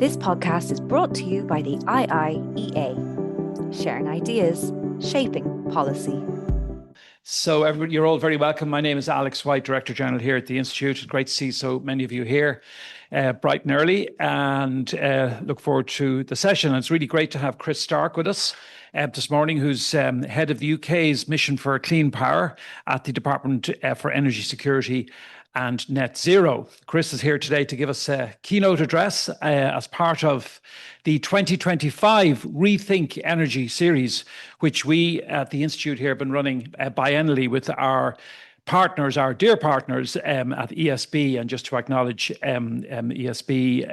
This podcast is brought to you by the IIEA, sharing ideas, shaping policy. So everybody, you're all very welcome. My name is Alex White, Director General here at the Institute. Great to see so many of you here bright and early, and look forward to the session. And it's really great to have Chris Stark with us this morning, who's head of the UK's Mission for Clean Power at the Department for Energy Security and Net Zero. Chris is here today to give us a keynote address as part of the 2025 REthink Energy series, which we at the Institute here have been running biennially with our partners, our dear partners at ESB, and just to acknowledge ESB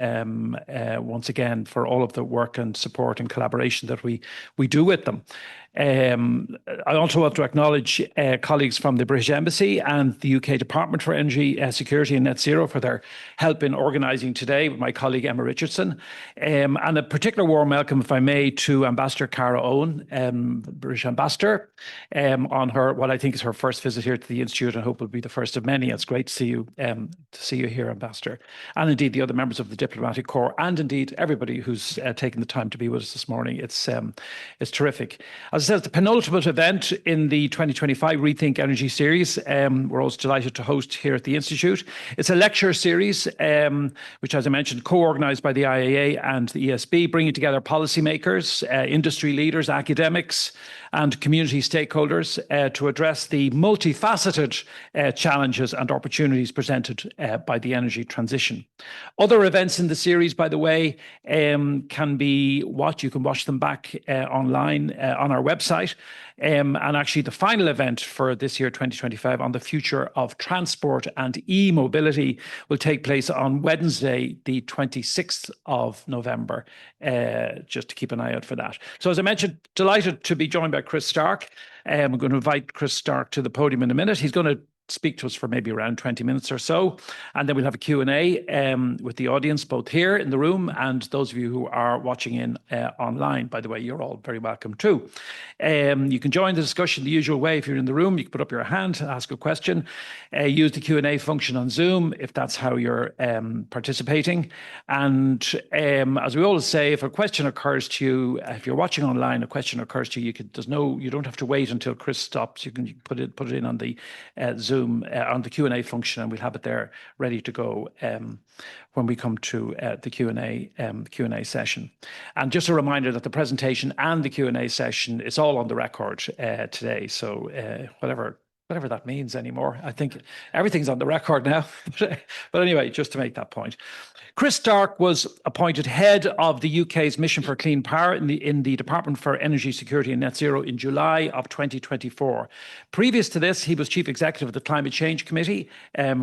once again for all of the work and support and collaboration that we do with them. I also want to acknowledge colleagues from the British Embassy and the UK Department for Energy Security and Net Zero for their help in organising today with my colleague Emma Richardson. And a particular warm welcome, if I may, to Ambassador Cara Owen, British Ambassador, on her, what I think is her first visit here to the Institute, and hope will be the first of many. It's great to see you here, Ambassador, and indeed the other members of the Diplomatic Corps, and indeed everybody who's taken the time to be with us this morning. It's terrific. As I said, the penultimate event in the 2025 REthink Energy series. We're always delighted to host here at the Institute. It's a lecture series, which, as I mentioned, co-organised by the IIEA and the ESB, bringing together policymakers, industry leaders, academics, and community stakeholders to address the multifaceted challenges and opportunities presented by the energy transition. Other events in the series, by the way, can be watched. You can watch them back online on our website. And actually, the final event for this year, 2025, on the future of transport and e-mobility will take place on Wednesday, the 26th of November, just to keep an eye out for that. So as I mentioned, delighted to be joined by Chris Stark. I'm going to invite Chris Stark to the podium in a minute. He's going to speak to us for maybe around 20 minutes or so, and then we'll have a Q&A with the audience, both here in the room and those of you who are watching in online. By the way, you're all very welcome too. You can join the discussion the usual way. If you're in the room, you can put up your hand, ask a question, use the Q&A function on Zoom if that's how you're participating. And as we always say, if a question occurs to you, if you're watching online, a question occurs to you, you don't have to wait until Chris stops. You can put it in on the Zoom on the Q&A function, and we'll have it there ready to go when we come to the Q&A session. And just a reminder that the presentation and the Q&A session is all on the record today. So whatever that means anymore. I think everything's on the record now. But anyway, just to make that point. Chris Stark was appointed head of the UK's Mission for Clean Power in the Department for Energy Security and Net Zero in July of 2024. Previous to this, he was Chief Executive of the Climate Change Committee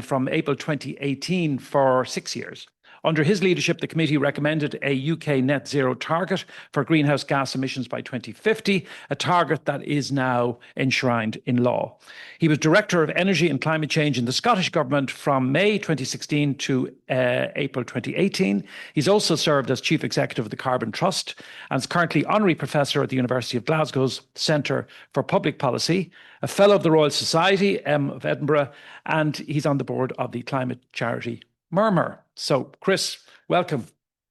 from April 2018 for 6 years. Under his leadership, the committee recommended a UK net zero target for greenhouse gas emissions by 2050, a target that is now enshrined in law. He was Director of Energy and Climate Change in the Scottish Government from May 2016 to April 2018. He's also served as Chief Executive of the Carbon Trust and is currently Honorary Professor at the University of Glasgow's Centre for Public Policy, a Fellow of the Royal Society of Edinburgh, and he's on the board of the climate charity Murmur. So, Chris, welcome,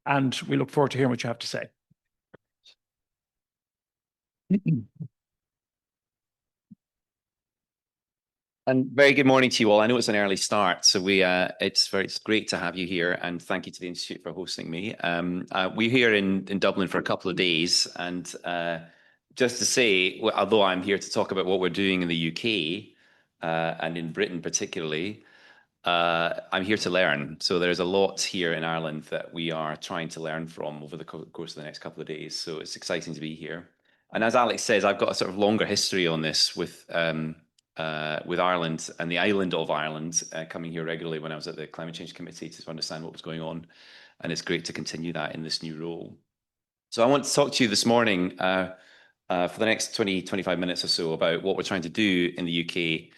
and we look forward to hearing what you have to say. And very good morning to you all. I know it's an early start, so it's great to have you here, and thank you to the Institute for hosting me. We're here in Dublin for a couple of days, and just to say, although I'm here to talk about what we're doing in the UK and in Britain particularly, I'm here to learn. So there's a lot here in Ireland that we are trying to learn from over the course of the next couple of days. So it's exciting to be here. And as Alex says, I've got a sort of longer history on this with Ireland and the island of Ireland, coming here regularly when I was at the Climate Change Committee to understand what was going on. And it's great to continue that in this new role. So I want to talk to you this morning for the next 25 minutes or so about what we're trying to do in the UK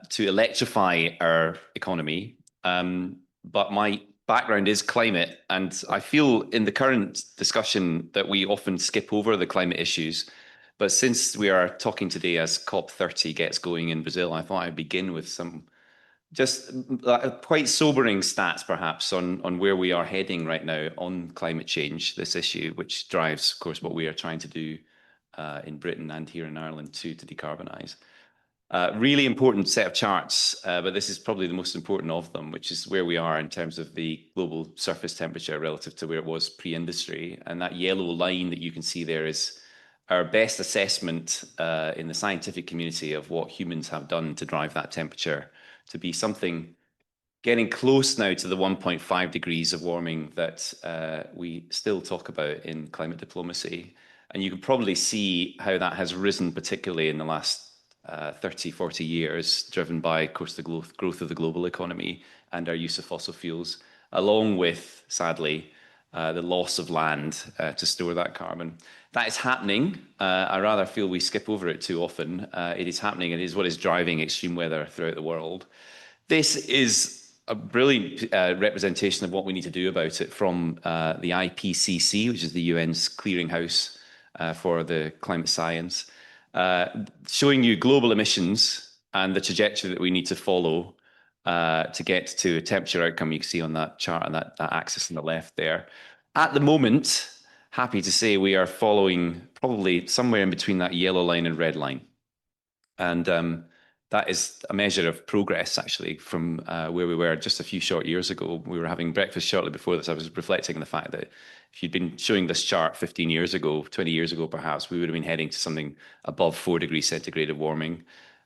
to electrify our economy. But my background is climate, and I feel in the current discussion that we often skip over the climate issues. But since we are talking today as COP30 gets going in Brazil, I thought I'd begin with some just quite sobering stats, perhaps, on where we are heading right now on climate change, this issue, which drives, of course, what we are trying to do in Britain and here in Ireland to decarbonise. Really important set of charts, but this is probably the most important of them, which is where we are in terms of the global surface temperature relative to where it was pre-industry. And that yellow line that you can see there is our best assessment in the scientific community of what humans have done to drive that temperature to be something getting close now to the 1.5 degrees of warming that we still talk about in climate diplomacy. And you can probably see how that has risen, particularly in the last 30, 40 years, driven by, of course, the growth of the global economy and our use of fossil fuels, along with, sadly, the loss of land to store that carbon. That is happening. I rather feel we skip over it too often. It is happening. It is what is driving extreme weather throughout the world. This is a brilliant representation of what we need to do about it from the IPCC, which is the UN's clearinghouse for the climate science, showing you global emissions and the trajectory that we need to follow to get to a temperature outcome you can see on that chart, on that axis on the left there. At the moment, happy to say we are following probably somewhere in between that yellow line and red line. And that is a measure of progress, actually, from where we were just a few short years ago. We were having breakfast shortly before this. I was reflecting on the fact that if you'd been showing this chart 15 years ago, 20 years ago, perhaps, we would have been heading to something above 4 degrees centigrade of warming.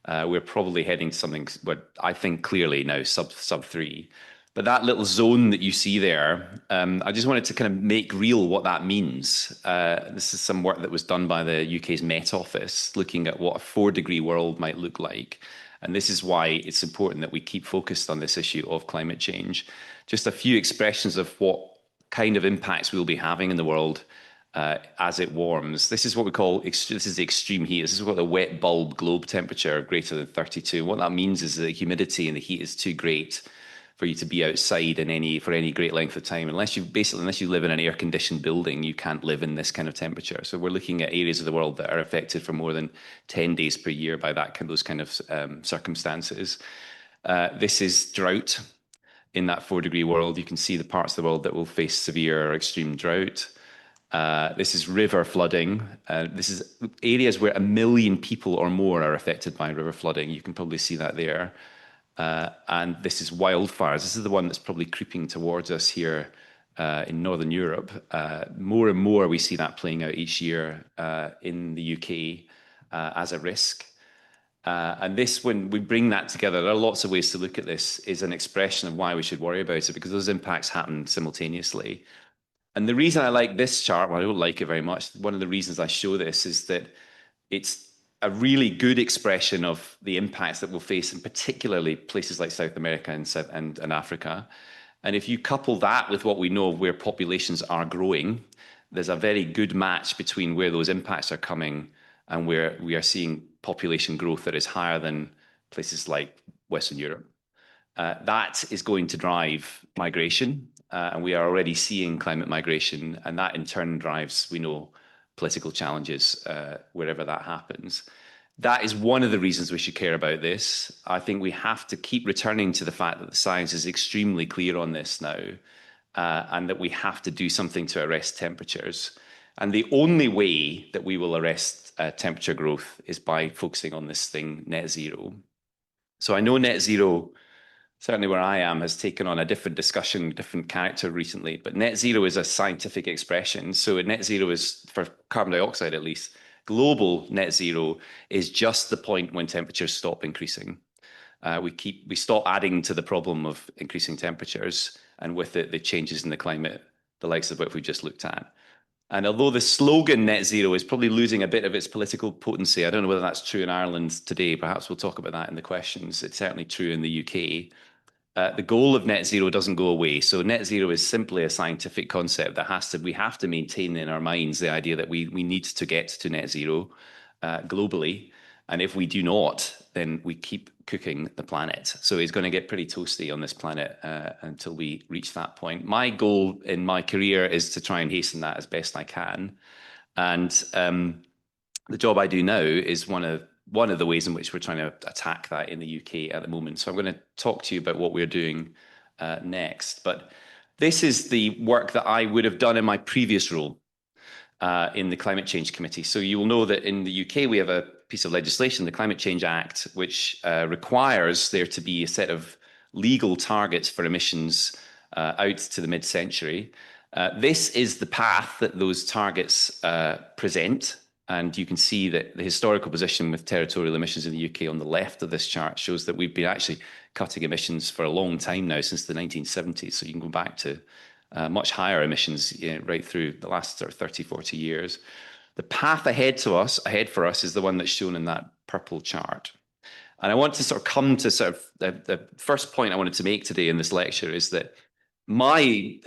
We're probably heading to something, what I think clearly now, sub 3. But that little zone that you see there, I just wanted to kind of make real what that means. This is some work that was done by the UK's Met Office, looking at what a 4-degree world might look like. And this is why it's important that we keep focused on this issue of climate change. Just a few expressions of what kind of impacts we'll be having in the world as it warms. This is what we call, this is the extreme heat. This is what the wet bulb globe temperature of greater than 32. What that means is the humidity and the heat is too great for you to be outside for any great length of time. Unless you live in an air-conditioned building, you can't live in this kind of temperature. So we're looking at areas of the world that are affected for more than 10 days per year by those kind of circumstances. This is drought. In that 4-degree world, you can see the parts of the world that will face severe or extreme drought. This is river flooding. This is areas where 1 million people or more are affected by river flooding. You can probably see that there. And this is wildfires. This is the one that's probably creeping towards us here in Northern Europe. More and more we see that playing out each year in the UK as a risk. And this, when we bring that together, there are lots of ways to look at this, is an expression of why we should worry about it, because those impacts happen simultaneously. And the reason I like this chart, well, I don't like it very much, one of the reasons I show this is that it's a really good expression of the impacts that we'll face in particularly places like South America and Africa. And if you couple that with what we know of where populations are growing, there's a very good match between where those impacts are coming and where we are seeing population growth that is higher than places like Western Europe. That is going to drive migration, and we are already seeing climate migration, and that in turn drives, we know, political challenges wherever that happens. That is one of the reasons we should care about this. I think we have to keep returning to the fact that the science is extremely clear on this now, and that we have to do something to arrest temperatures. And the only way that we will arrest temperature growth is by focusing on this thing, net zero. So I know net zero, certainly where I am, has taken on a different discussion, different character recently, but net zero is a scientific expression. So net zero is, for carbon dioxide at least, global net zero is just the point when temperatures stop increasing. We stop adding to the problem of increasing temperatures, and with it, the changes in the climate, the likes of what we just looked at. And although the slogan net zero is probably losing a bit of its political potency, I don't know whether that's true in Ireland today. Perhaps we'll talk about that in the questions. It's certainly true in the UK. The goal of net zero doesn't go away. So net zero is simply a scientific concept that we have to maintain in our minds the idea that we need to get to net zero globally. And if we do not, then we keep cooking the planet. So it's going to get pretty toasty on this planet until we reach that point. My goal in my career is to try and hasten that as best I can. And the job I do now is one of one of the ways in which we're trying to attack that in the UK at the moment. So I'm going to talk to you about what we're doing next. But this is the work that I would have done in my previous role in the Climate Change Committee. So you will know that in the UK, we have a piece of legislation, the Climate Change Act, which requires there to be a set of legal targets for emissions out to the mid-century. This is the path that those targets present. And you can see that the historical position with territorial emissions in the UK on the left of this chart shows that we've been actually cutting emissions for a long time now, since the 1970s. So you can go back to much higher emissions right through the last sort of 30, 40 years. The path ahead for us is the one that's shown in that purple chart. And I want to sort of come to sort of the first point I wanted to make today in this lecture is that my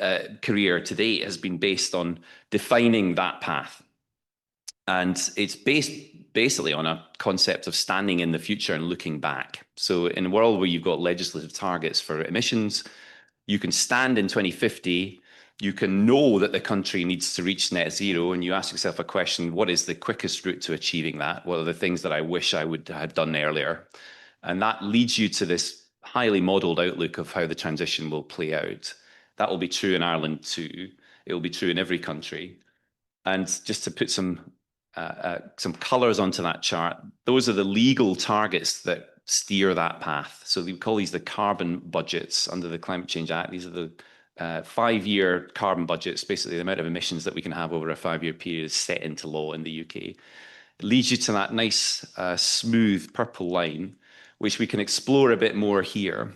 career to date has been based on defining that path. And it's based basically on a concept of standing in the future and looking back. So in a world where you've got legislative targets for emissions, you can stand in 2050, you can know that the country needs to reach net zero, and you ask yourself a question, what is the quickest route to achieving that? What are the things that I wish I would have done earlier? And that leads you to this highly modeled outlook of how the transition will play out. That will be true in Ireland too. It will be true in every country. And just to put some colors onto that chart, those are the legal targets that steer that path. So we call these the carbon budgets under the Climate Change Act. These are the 5-year carbon budgets, basically the amount of emissions that we can have over a 5-year period is set into law in the UK. It leads you to that nice smooth purple line, which we can explore a bit more here.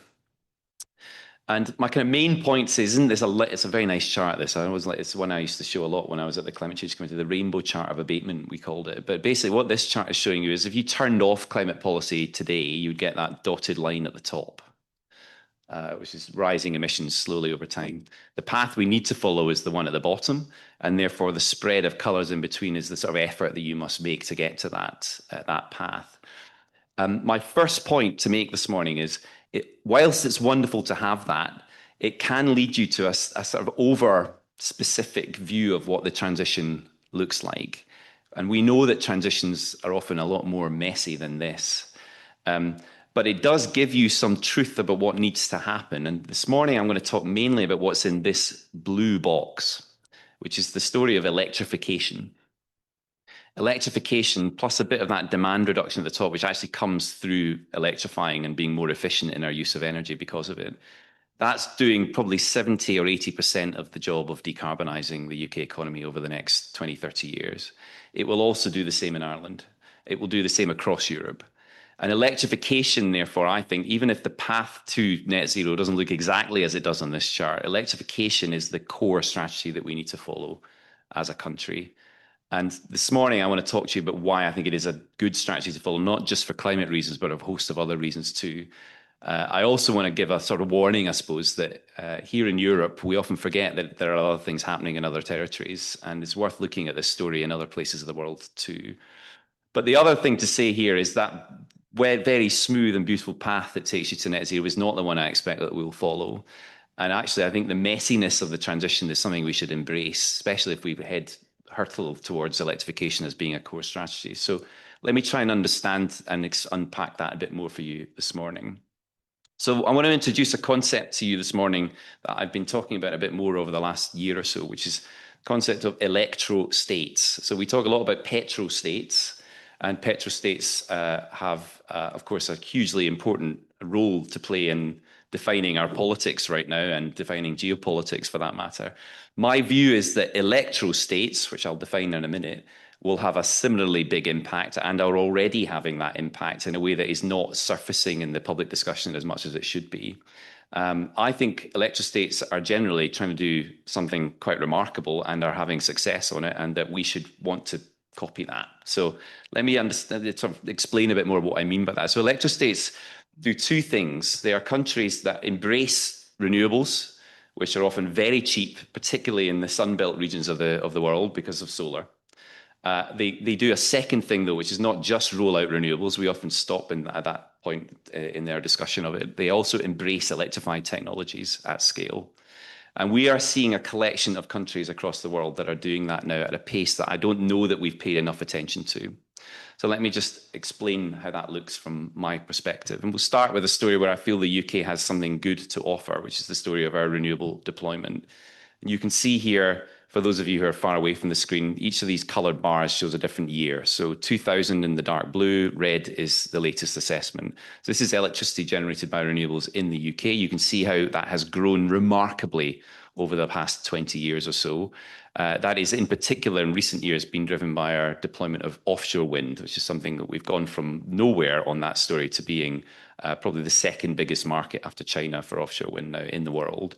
And my kind of main points is, it's a very nice chart, this. It's one I used to show a lot when I was at the Climate Change Committee, the rainbow chart of abatement, we called it. But basically what this chart is showing you is if you turned off climate policy today, you'd get that dotted line at the top, which is rising emissions slowly over time. The path we need to follow is the one at the bottom, and therefore the spread of colours in between is the sort of effort that you must make to get to that path. My first point to make this morning is, whilst it's wonderful to have that, it can lead you to a sort of over-specific view of what the transition looks like. And we know that transitions are often a lot more messy than this. But it does give you some truth about what needs to happen. And this morning, I'm going to talk mainly about what's in this blue box, which is the story of electrification. Electrification plus a bit of that demand reduction at the top, which actually comes through electrifying and being more efficient in our use of energy because of it. That's doing probably 70 or 80% of the job of decarbonising the UK economy over the next 20, 30 years. It will also do the same in Ireland. It will do the same across Europe. And electrification, therefore, I think, even if the path to net zero doesn't look exactly as it does on this chart, electrification is the core strategy that we need to follow as a country. And this morning, I want to talk to you about why I think it is a good strategy to follow, not just for climate reasons, but a host of other reasons too. I also want to give a sort of warning, I suppose, that here in Europe, we often forget that there are other things happening in other territories, and it's worth looking at this story in other places of the world too. But the other thing to say here is that very smooth and beautiful path that takes you to net zero is not the one I expect that we'll follow. And actually, I think the messiness of the transition is something we should embrace, especially if we hurtle towards electrification as being a core strategy. So let me try and understand and unpack that a bit more for you this morning. So I want to introduce a concept to you this morning that I've been talking about a bit more over the last year or so, which is the concept of electrostates. So we talk a lot about petrostates, and petrostates have, of course, a hugely important role to play in defining our politics right now and defining geopolitics for that matter. My view is that electrostates, which I'll define in a minute, will have a similarly big impact and are already having that impact in a way that is not surfacing in the public discussion as much as it should be. I think electrostates are generally trying to do something quite remarkable and are having success on it, and that we should want to copy that. So let me explain a bit more what I mean by that. So electrostates do two things. They are countries that embrace renewables, which are often very cheap, particularly in the Sunbelt regions of the world because of solar. They do a second thing, though, which is not just roll out renewables. We often stop at that point in their discussion of it. They also embrace electrified technologies at scale. And we are seeing a collection of countries across the world that are doing that now at a pace that I don't know that we've paid enough attention to. So let me just explain how that looks from my perspective. And we'll start with a story where I feel the UK has something good to offer, which is the story of our renewable deployment. And you can see here, for those of you who are far away from the screen, each of these coloured bars shows a different year. So 2000 in the dark blue, red is the latest assessment. So this is electricity generated by renewables in the UK. You can see how that has grown remarkably over the past 20 years or so. That is in particular in recent years been driven by our deployment of offshore wind, which is something that we've gone from nowhere on that story to being probably the second biggest market after China for offshore wind now in the world.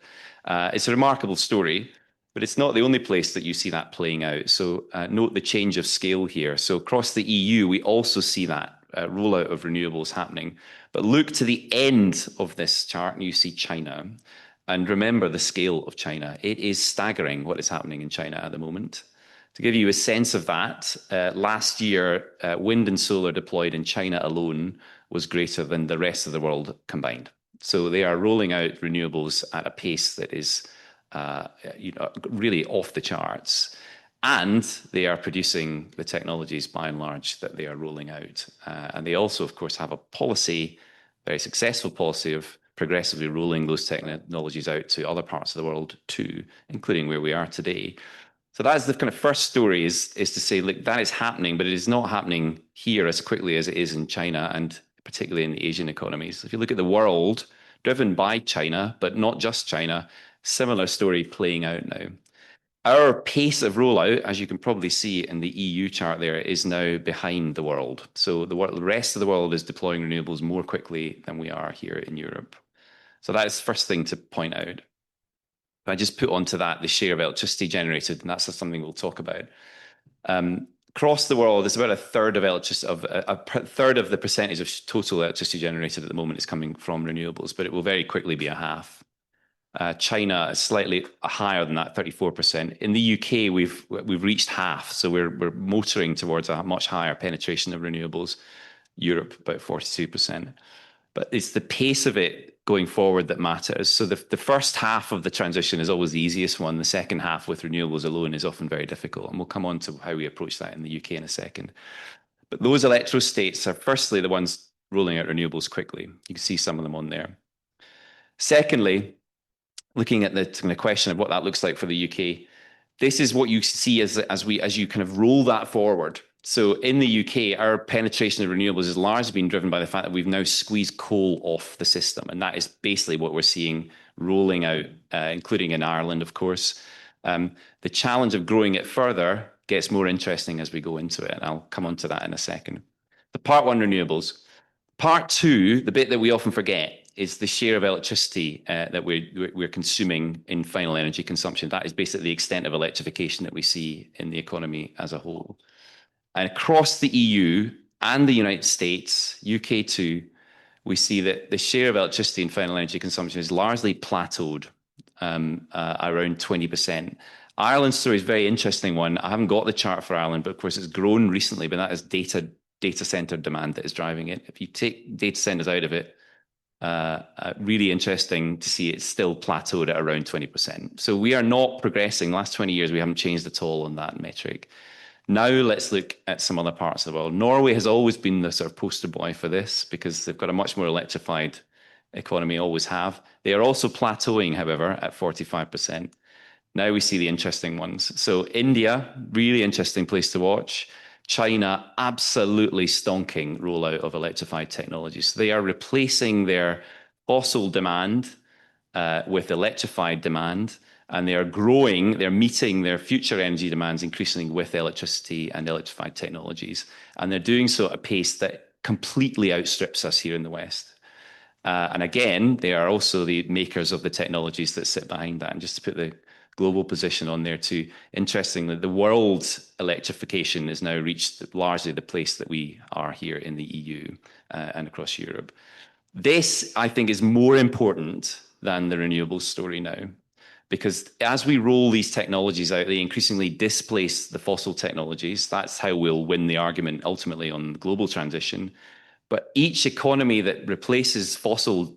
It's a remarkable story, but it's not the only place that you see that playing out. So note the change of scale here. So across the EU, we also see that rollout of renewables happening. But look to the end of this chart and you see China. And remember the scale of China. It is staggering what is happening in China at the moment. To give you a sense of that, last year, wind and solar deployed in China alone was greater than the rest of the world combined. So they are rolling out renewables at a pace that is really off the charts. And they are producing the technologies by and large that they are rolling out. And they also, of course, have a policy, very successful policy of progressively rolling those technologies out to other parts of the world too, including where we are today. So that's the kind of first story is to say, look, that is happening, but it is not happening here as quickly as it is in China and particularly in the Asian economies. If you look at the world, driven by China, but not just China, similar story playing out now. Our pace of rollout, as you can probably see in the EU chart there, is now behind the world. So the rest of the world is deploying renewables more quickly than we are here in Europe. So that is the first thing to point out. I just put onto that the share of electricity generated, and that's something we'll talk about. Across the world, it's about a third of the percentage of total electricity generated at the moment is coming from renewables, but it will very quickly be a half. China is slightly higher than that, 34%. In the UK, we've reached half, so we're motoring towards a much higher penetration of renewables. Europe, about 42%. But it's the pace of it going forward that matters. So the first half of the transition is always the easiest one. The second half with renewables alone is often very difficult. And we'll come on to how we approach that in the UK in a second. But those electro-states are firstly the ones rolling out renewables quickly. You can see some of them on there. Secondly, looking at the question of what that looks like for the UK, this is what you see as you kind of roll that forward. So in the UK, our penetration of renewables has largely been driven by the fact that we've now squeezed coal off the system. And that is basically what we're seeing rolling out, including in Ireland, of course. The challenge of growing it further gets more interesting as we go into it. And I'll come on to that in a second. The part one renewables. Part two, the bit that we often forget, is the share of electricity that we're consuming in final energy consumption. That is basically the extent of electrification that we see in the economy as a whole. And across the EU and the United States, UK too, we see that the share of electricity in final energy consumption is largely plateaued around 20%. Ireland's story is a very interesting one. I haven't got the chart for Ireland, but of course it's grown recently, but that is data center demand that is driving it. If you take data centers out of it, really interesting to see it's still plateaued at around 20%. So we are not progressing. The last 20 years, we haven't changed at all on that metric. Now let's look at some other parts of the world. Norway has always been the sort of poster boy for this because they've got a much more electrified economy, always have. They are also plateauing, however, at 45%. Now we see the interesting ones. So India, really interesting place to watch. China, absolutely stonking rollout of electrified technologies. So they are replacing their fossil demand with electrified demand, and they are growing, they're meeting their future energy demands increasingly with electricity and electrified technologies. And they're doing so at a pace that completely outstrips us here in the West. And again, they are also the makers of the technologies that sit behind that. And just to put the global position on there too, interestingly, the world's electrification has now reached largely the place that we are here in the EU and across Europe. This, I think, is more important than the renewables story now, because as we roll these technologies out, they increasingly displace the fossil technologies. That's how we'll win the argument ultimately on global transition. But each economy that replaces fossil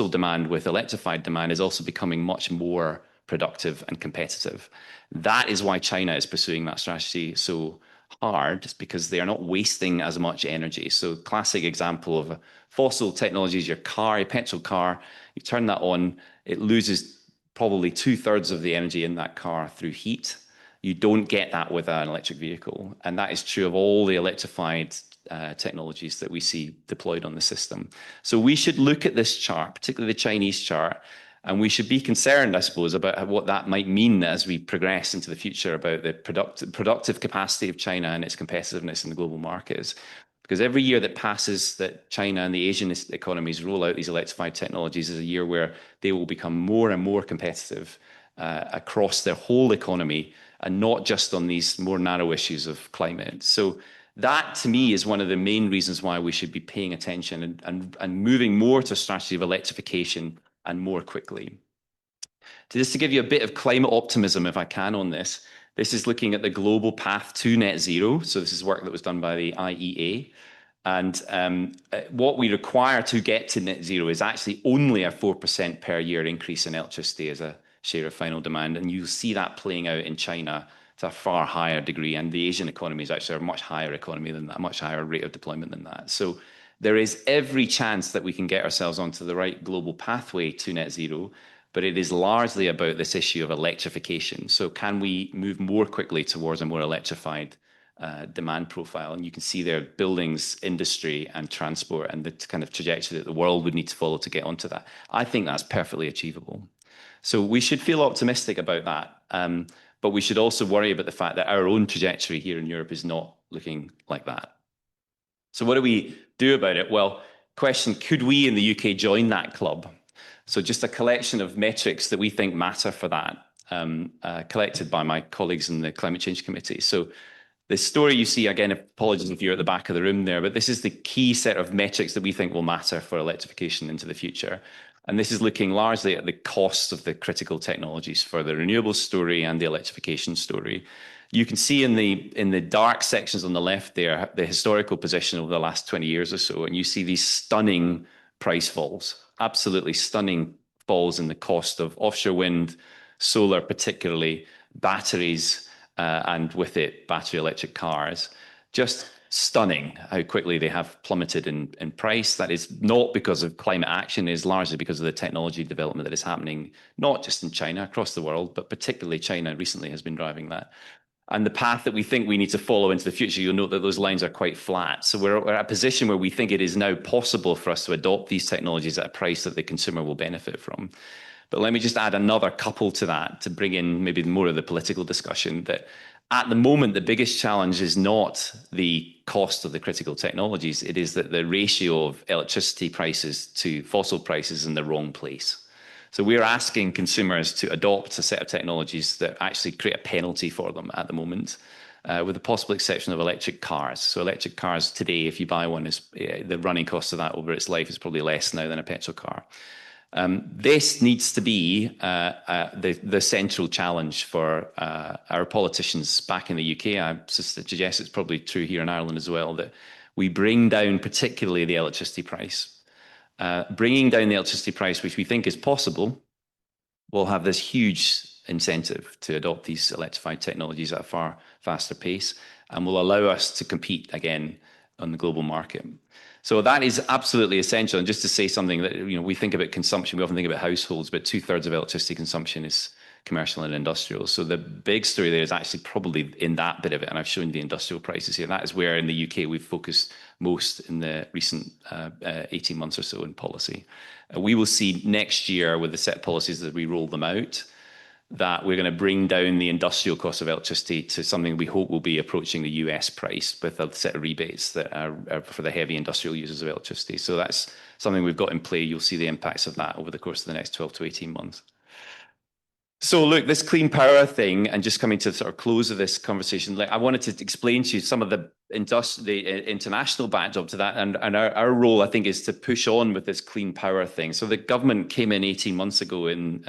demand with electrified demand is also becoming much more productive and competitive. That is why China is pursuing that strategy so hard just because they are not wasting as much energy. So classic example of a fossil technology is your car, your petrol car. You turn that on, it loses probably 2/3 of the energy in that car through heat. You don't get that with an electric vehicle. And that is true of all the electrified technologies that we see deployed on the system. So we should look at this chart, particularly the Chinese chart, and we should be concerned, I suppose, about what that might mean as we progress into the future about the productive capacity of China and its competitiveness in the global markets. Because every year that passes that China and the Asian economies roll out these electrified technologies is a year where they will become more and more competitive across their whole economy and not just on these more narrow issues of climate. So that, to me, is one of the main reasons why we should be paying attention and moving more to a strategy of electrification and more quickly. Just to give you a bit of climate optimism, if I can, on this, this is looking at the global path to net zero. So this is work that was done by the IEA. And what we require to get to net zero is actually only a 4% per year increase in electricity as a share of final demand. And you'll see that playing out in China to a far higher degree. And the Asian economy is actually a much higher economy than that, a much higher rate of deployment than that. So there is every chance that we can get ourselves onto the right global pathway to net zero, but it is largely about this issue of electrification. So can we move more quickly towards a more electrified demand profile? And you can see there buildings, industry, and transport, and the kind of trajectory that the world would need to follow to get onto that. I think that's perfectly achievable. So we should feel optimistic about that. But we should also worry about the fact that our own trajectory here in Europe is not looking like that. So what do we do about it? Well, question, could we in the UK join that club? So just a collection of metrics that we think matter for that, collected by my colleagues in the Climate Change Committee. So the story you see, again, apologies if you're at the back of the room there, but this is the key set of metrics that we think will matter for electrification into the future. And this is looking largely at the cost of the critical technologies for the renewables story and the electrification story. You can see in the dark sections on the left there, the historical position over the last 20 years or so, and you see these stunning price falls, absolutely stunning falls in the cost of offshore wind, solar particularly, batteries, and with it, battery electric cars. Just stunning how quickly they have plummeted in price. That is not because of climate action, it is largely because of the technology development that is happening, not just in China, across the world, but particularly China recently has been driving that. And the path that we think we need to follow into the future, you'll note that those lines are quite flat. So we're at a position where we think it is now possible for us to adopt these technologies at a price that the consumer will benefit from. But let me just add another couple to that to bring in maybe more of the political discussion, that at the moment, the biggest challenge is not the cost of the critical technologies. It is that the ratio of electricity prices to fossil prices is in the wrong place. So we're asking consumers to adopt a set of technologies that actually create a penalty for them at the moment, with the possible exception of electric cars. So electric cars today, if you buy one, is the running cost of that over its life is probably less now than a petrol car. This needs to be the central challenge for our politicians back in the UK. I suggest it's probably true here in Ireland as well, that we bring down particularly the electricity price. Bringing down the electricity price, which we think is possible, will have this huge incentive to adopt these electrified technologies at a far faster pace and will allow us to compete again on the global market. So that is absolutely essential. And just to say something that, we think about consumption, we often think about households, but 2/3 of electricity consumption is commercial and industrial. So the big story there is actually probably in that bit of it. And I've shown the industrial prices here. That is where in the UK we've focused most in the recent 18 months or so in policy. We will see next year with the set policies as we roll them out, that we're going to bring down the industrial cost of electricity to something we hope will be approaching the US price with a set of rebates that are for the heavy industrial users of electricity. So that's something we've got in play. You'll see the impacts of that over the course of the next 12 to 18 months. So look, this clean power thing, and just coming to the sort of close of this conversation, I wanted to explain to you some of the international backdrop to that, and our role, I think, is to push on with this clean power thing. So the government came in 18 months ago in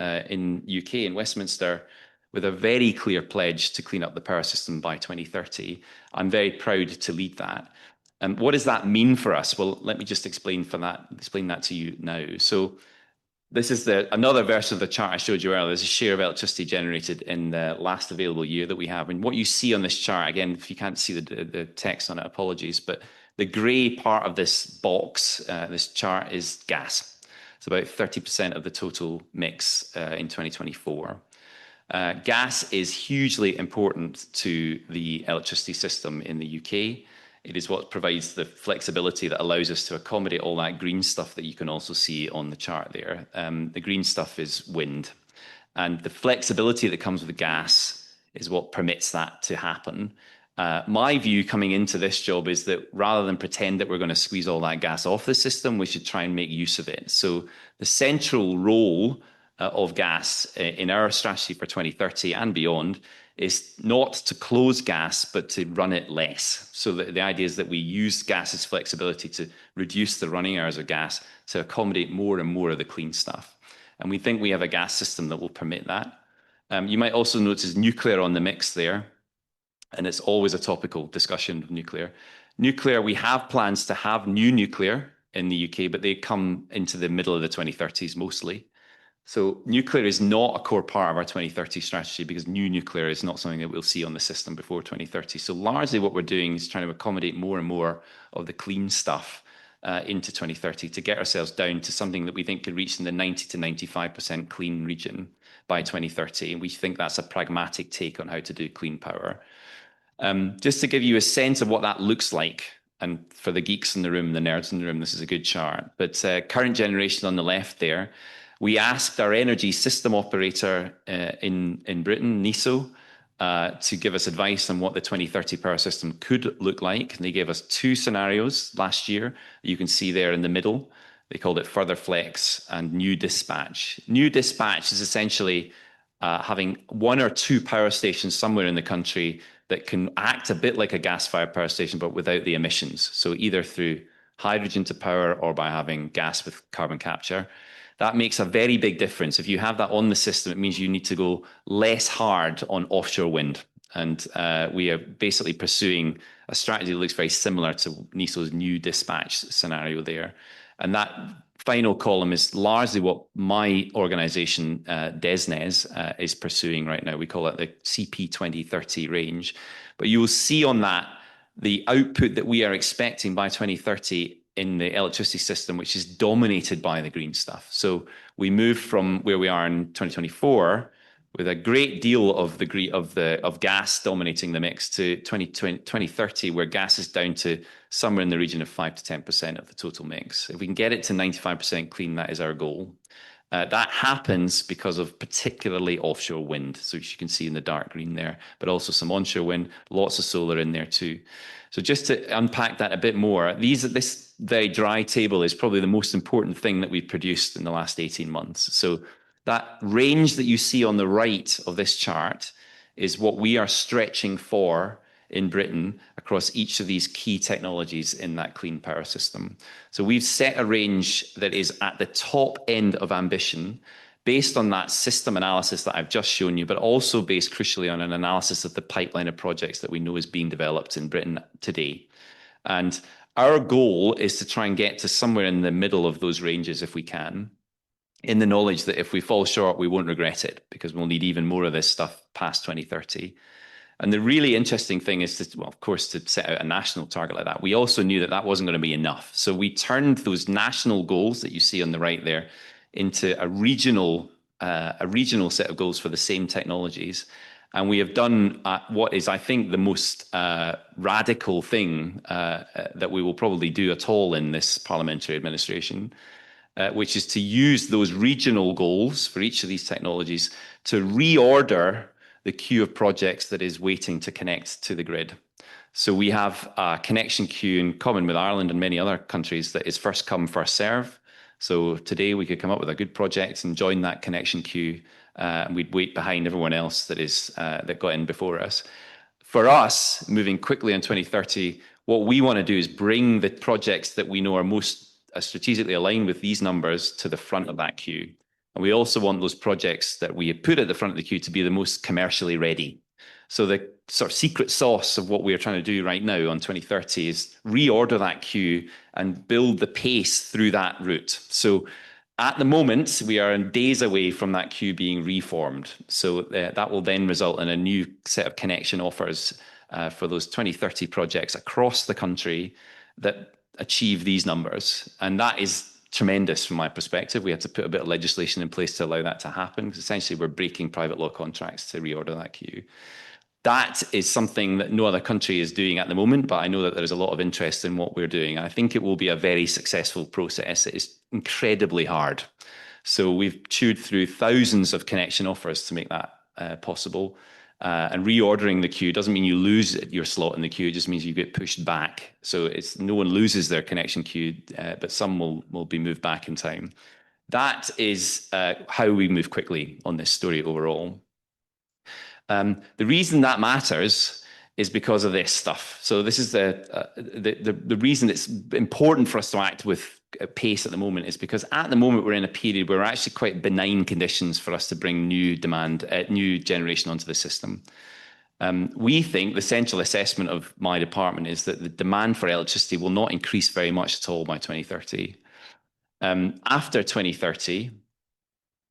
UK, in Westminster, with a very clear pledge to clean up the power system by 2030. I'm very proud to lead that. And what does that mean for us? Well, let me just explain that to you now. So This is another version of the chart I showed you earlier. There's a share of electricity generated in the last available year that we have. And what you see on this chart, again, if you can't see the text on it, apologies, but the grey part of this box, this chart, is gas. It's about 30% of the total mix in 2024. Gas is hugely important to the electricity system in the UK. It is what provides the flexibility that allows us to accommodate all that green stuff that you can also see on the chart there. The green stuff is wind. And the flexibility that comes with gas is what permits that to happen. My view coming into this job is that rather than pretend that we're going to squeeze all that gas off the system, we should try and make use of it. So the central role of gas in our strategy for 2030 and beyond is not to close gas, but to run it less. So the idea is that we use gas's flexibility to reduce the running hours of gas to accommodate more and more of the clean stuff. And we think we have a gas system that will permit that. You might also notice nuclear on the mix there, and it's always a topical discussion of nuclear. Nuclear, we have plans to have new nuclear in the UK, but they come into the middle of the 2030s mostly. So nuclear is not a core part of our 2030 strategy because new nuclear is not something that we'll see on the system before 2030. So largely what we're doing is trying to accommodate more and more of the clean stuff into 2030 to get ourselves down to something that we think could reach in the 90 to 95% clean region by 2030. And we think that's a pragmatic take on how to do clean power. Just to give you a sense of what that looks like, and for the geeks in the room, the nerds in the room, this is a good chart. But current generation on the left there, we asked our energy system operator in Britain, NESO, to give us advice on what the 2030 power system could look like. And they gave us two scenarios last year. You can see there in the middle. They called it further flex and new dispatch. New dispatch is essentially having one or two power stations somewhere in the country that can act a bit like a gas-fired power station, but without the emissions. So either through hydrogen to power or by having gas with carbon capture. That makes a very big difference. If you have that on the system, it means you need to go less hard on offshore wind. And we are basically pursuing a strategy that looks very similar to NESO's new dispatch scenario there. And that final column is largely what my organization, DESNZ, is pursuing right now. We call it the CP 2030 range. But you will see on that the output that we are expecting by 2030 in the electricity system, which is dominated by the green stuff. So we move from where we are in 2024 with a great deal of gas dominating the mix to 2030, where gas is down to somewhere in the region of 5 to 10% of the total mix. If we can get it to 95% clean, that is our goal. That happens because of particularly offshore wind, so which you can see in the dark green there, but also some onshore wind, lots of solar in there too. So just to unpack that a bit more, this very dry table is probably the most important thing that we've produced in the last 18 months. So that range that you see on the right of this chart is what we are stretching for in Britain across each of these key technologies in that clean power system. So we've set a range that is at the top end of ambition based on that system analysis that I've just shown you, but also based crucially on an analysis of the pipeline of projects that we know is being developed in Britain today. And our goal is to try and get to somewhere in the middle of those ranges if we can, in the knowledge that if we fall short, we won't regret it because we'll need even more of this stuff past 2030. And the really interesting thing is to, well, of course, to set out a national target like that. We also knew that that wasn't going to be enough. So we turned those national goals that you see on the right there into a regional set of goals for the same technologies. And we have done what is, I think, the most radical thing that we will probably do at all in this parliamentary administration, which is to use those regional goals for each of these technologies to reorder the queue of projects that is waiting to connect to the grid. So we have a connection queue in common with Ireland and many other countries that is first come, first serve. So today we could come up with a good project and join that connection queue, and we'd wait behind everyone else that got in before us. For us, moving quickly in 2030, what we want to do is bring the projects that we know are most strategically aligned with these numbers to the front of that queue. And we also want those projects that we put at the front of the queue to be the most commercially ready. So the sort of secret sauce of what we're trying to do right now on 2030 is reorder that queue and build the pace through that route. So At the moment, we are days away from that queue being reformed. So that will then result in a new set of connection offers for those 2030 projects across the country that achieve these numbers. And that is tremendous from my perspective. We had to put a bit of legislation in place to allow that to happen, because essentially we're breaking private law contracts to reorder that queue. That is something that no other country is doing at the moment, but I know that there is a lot of interest in what we're doing. I think it will be a very successful process. It is incredibly hard. So we've chewed through thousands of connection offers to make that possible. And reordering the queue doesn't mean you lose your slot in the queue. It just means you get pushed back. So no one loses their connection queue, but some will be moved back in time. That is how we move quickly on this story overall. The reason that matters is because of this stuff. So this is the reason it's important for us to act with pace at the moment, is because at the moment we're in a period where we're actually quite benign conditions for us to bring new generation onto the system. We think the central assessment of my department is that the demand for electricity will not increase very much at all by 2030. After 2030,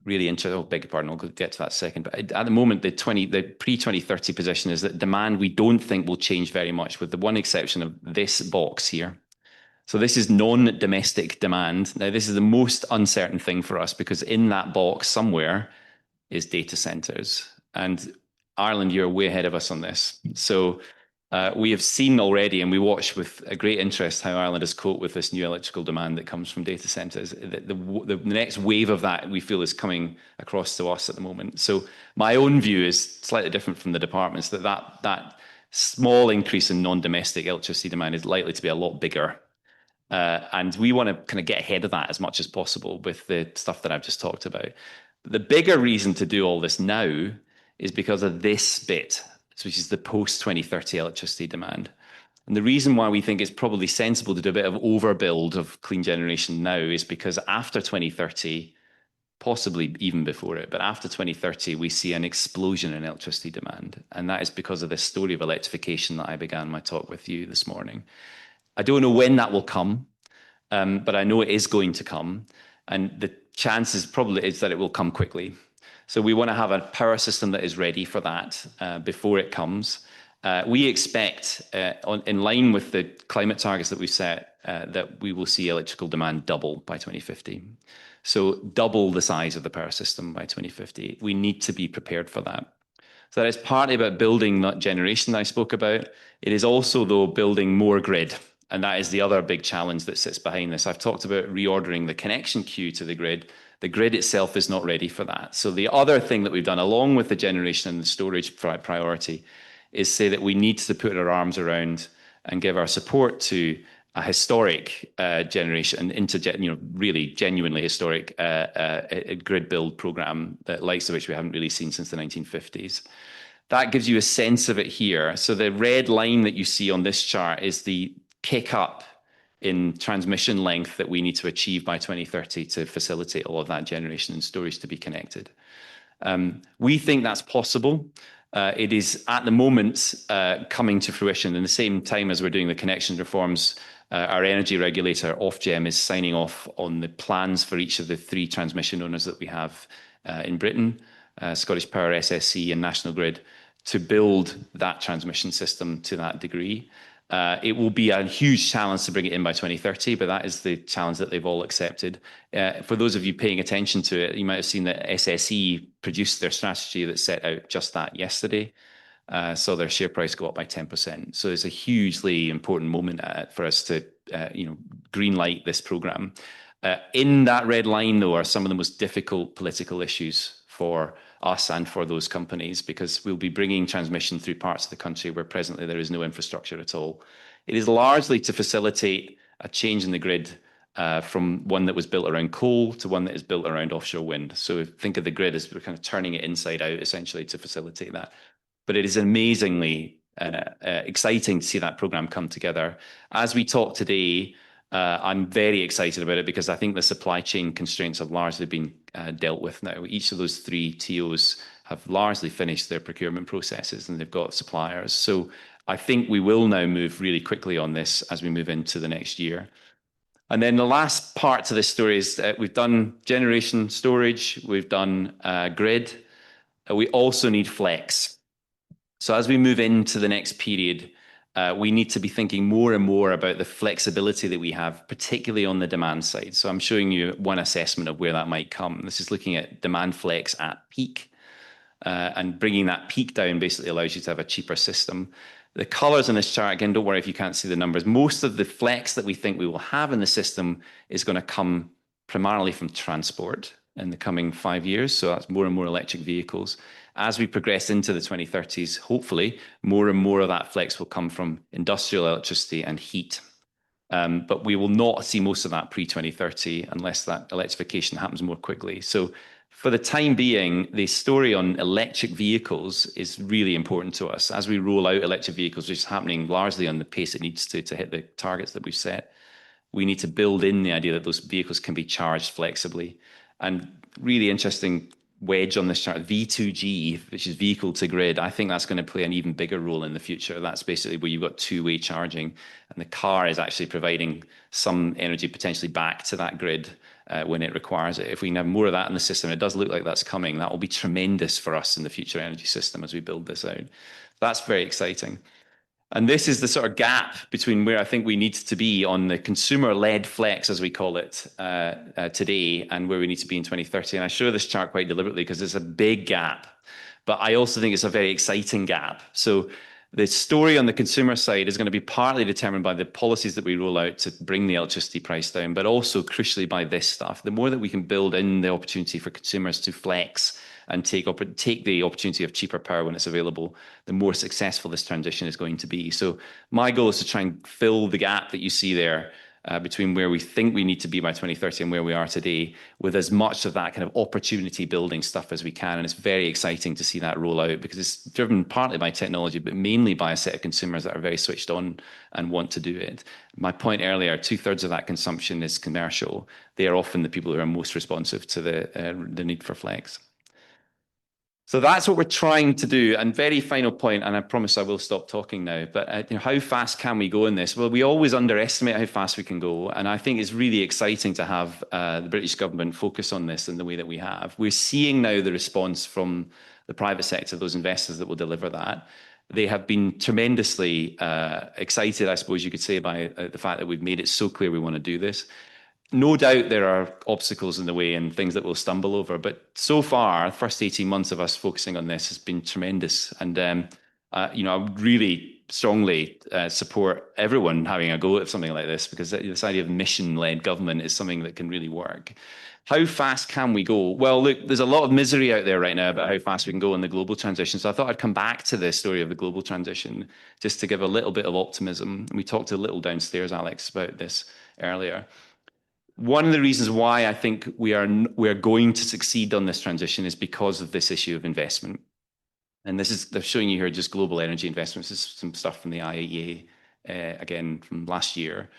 really interesting. Oh, beg your pardon. I'll get to that second. But at the moment, the pre-2030 position is that demand we don't think will change very much, with the one exception of this box here. So this is non-domestic demand. Now, this is the most uncertain thing for us, because in that box somewhere is data centers. And Ireland, you're way ahead of us on this. So we have seen already, and we watch with a great interest how Ireland has coped with this new electrical demand that comes from data centres. The next wave of that we feel is coming across to us at the moment. So my own view is slightly different from the department's, that small increase in non-domestic electricity demand is likely to be a lot bigger. And we want to kind of get ahead of that as much as possible with the stuff that I've just talked about. The bigger reason to do all this now is because of this bit, which is the post-2030 electricity demand. And the reason why we think it's probably sensible to do a bit of overbuild of clean generation now is because after 2030, possibly even before it, but after 2030, we see an explosion in electricity demand. And that is because of this story of electrification that I began my talk with you this morning. I don't know when that will come, but I know it is going to come. And the chances probably is that it will come quickly. So we want to have a power system that is ready for that before it comes. We expect, in line with the climate targets that we've set, that we will see electrical demand double by 2050. So double the size of the power system by 2050. We need to be prepared for that. So that is partly about building that generation that I spoke about. It is also, though, building more grid. And that is the other big challenge that sits behind this. I've talked about reordering the connection queue to the grid. The grid itself is not ready for that. So the other thing that we've done, along with the generation and the storage priority, is say that we need to put our arms around and give our support to a historic generation, really genuinely historic grid build program, the likes of which we haven't really seen since the 1950s. That gives you a sense of it here. So the red line that you see on this chart is the kick up in transmission length that we need to achieve by 2030 to facilitate all of that generation and storage to be connected. We think that's possible. It is at the moment coming to fruition. In the same time as we're doing the connection reforms, our energy regulator, Ofgem, is signing off on the plans for each of the 3 transmission owners that we have in Britain, Scottish Power, SSE and National Grid, to build that transmission system to that degree. It will be a huge challenge to bring it in by 2030, but that is the challenge that they've all accepted. For those of you paying attention to it, you might have seen that SSE produced their strategy that set out just that yesterday. Saw their share price go up by 10%. So it's a hugely important moment for us to green light this program. In that red line, though, are some of the most difficult political issues for us and for those companies, because we'll be bringing transmission through parts of the country where presently there is no infrastructure at all. It is largely to facilitate a change in the grid from one that was built around coal to one that is built around offshore wind. So think of the grid as we're kind of turning it inside out, essentially, to facilitate that. But it is amazingly exciting to see that program come together. As we talk today, I'm very excited about it because I think the supply chain constraints have largely been dealt with now. Each of those 3 TOs have largely finished their procurement processes and they've got suppliers. So I think we will now move really quickly on this as we move into the next year. And then the last part to this story is that we've done generation storage, we've done grid. We also need flex. So as we move into the next period, we need to be thinking more and more about the flexibility that we have, particularly on the demand side. So I'm showing you one assessment of where that might come. This is looking at demand flex at peak, and bringing that peak down basically allows you to have a cheaper system. The colors in this chart, again, don't worry if you can't see the numbers. Most of the flex that we think we will have in the system is going to come primarily from transport in the coming 5 years. So that's more and more electric vehicles. As we progress into the 2030s, hopefully, more and more of that flex will come from industrial electricity and heat. But we will not see most of that pre-2030 unless that electrification happens more quickly. So for the time being, the story on electric vehicles is really important to us. As we roll out electric vehicles, which is happening largely on the pace it needs to hit the targets that we've set, we need to build in the idea that those vehicles can be charged flexibly. And really interesting wedge on this chart, V2G, which is vehicle to grid. I think that's going to play an even bigger role in the future. That's basically where you've got two-way charging, and the car is actually providing some energy potentially back to that grid when it requires it. If we can have more of that in the system, it does look like that's coming. That will be tremendous for us in the future energy system as we build this out. That's very exciting. And this is the sort of gap between where I think we need to be on the consumer-led flex, as we call it, today, and where we need to be in 2030. And I show this chart quite deliberately because it's a big gap, but I also think it's a very exciting gap. So the story on the consumer side is going to be partly determined by the policies that we roll out to bring the electricity price down, but also crucially by this stuff. The more that we can build in the opportunity for consumers to flex and take the opportunity of cheaper power when it's available, the more successful this transition is going to be. So my goal is to try and fill the gap that you see there between where we think we need to be by 2030 and where we are today, with as much of that kind of opportunity building stuff as we can. And it's very exciting to see that roll out because it's driven partly by technology, but mainly by a set of consumers that are very switched on and want to do it. My point earlier, 2/3 of that consumption is commercial. They are often the people who are most responsive to the need for flex. So that's what we're trying to do. And very final point, and I promise I will stop talking now, but how fast can we go in this? Well, we always underestimate how fast we can go. And I think it's really exciting to have the British government focus on this in the way that we have. We're seeing now the response from the private sector, those investors that will deliver that. They have been tremendously excited, I suppose you could say, by the fact that we've made it so clear we want to do this. No doubt there are obstacles in the way and things that we'll stumble over, but so far, the first 18 months of us focusing on this has been tremendous. And, I would really strongly support everyone having a go at something like this, because this idea of mission-led government is something that can really work. How fast can we go? Well, look, there's a lot of misery out there right now about how fast we can go in the global transition. So I thought I'd come back to the story of the global transition just to give a little bit of optimism. And we talked a little downstairs, Alex, about this earlier. One of the reasons why I think we are going to succeed on this transition is because of this issue of investment. And they're showing you here just global energy investments. This is some stuff from the IIEA, again, from last year.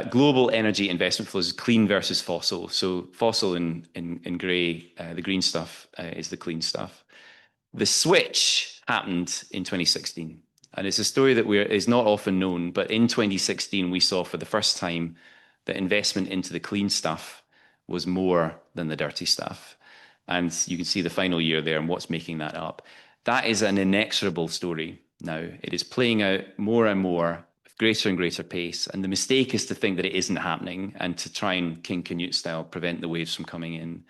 Global energy investment flows, clean versus fossil. So fossil in grey, the green stuff is the clean stuff. The switch happened in 2016. And it's a story that is not often known, but in 2016, we saw for the first time that investment into the clean stuff was more than the dirty stuff. And you can see the final year there and what's making that up. That is an inexorable story now. It is playing out more and more with greater and greater pace. And the mistake is to think that it isn't happening and to try and King Canute style prevent the waves from coming in.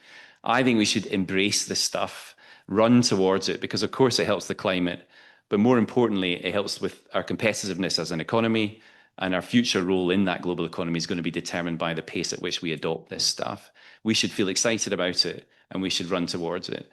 I think we should embrace this stuff, run towards it, because of course it helps the climate, but more importantly, it helps with our competitiveness as an economy. And our future role in that global economy is going to be determined by the pace at which we adopt this stuff. We should feel excited about it and we should run towards it.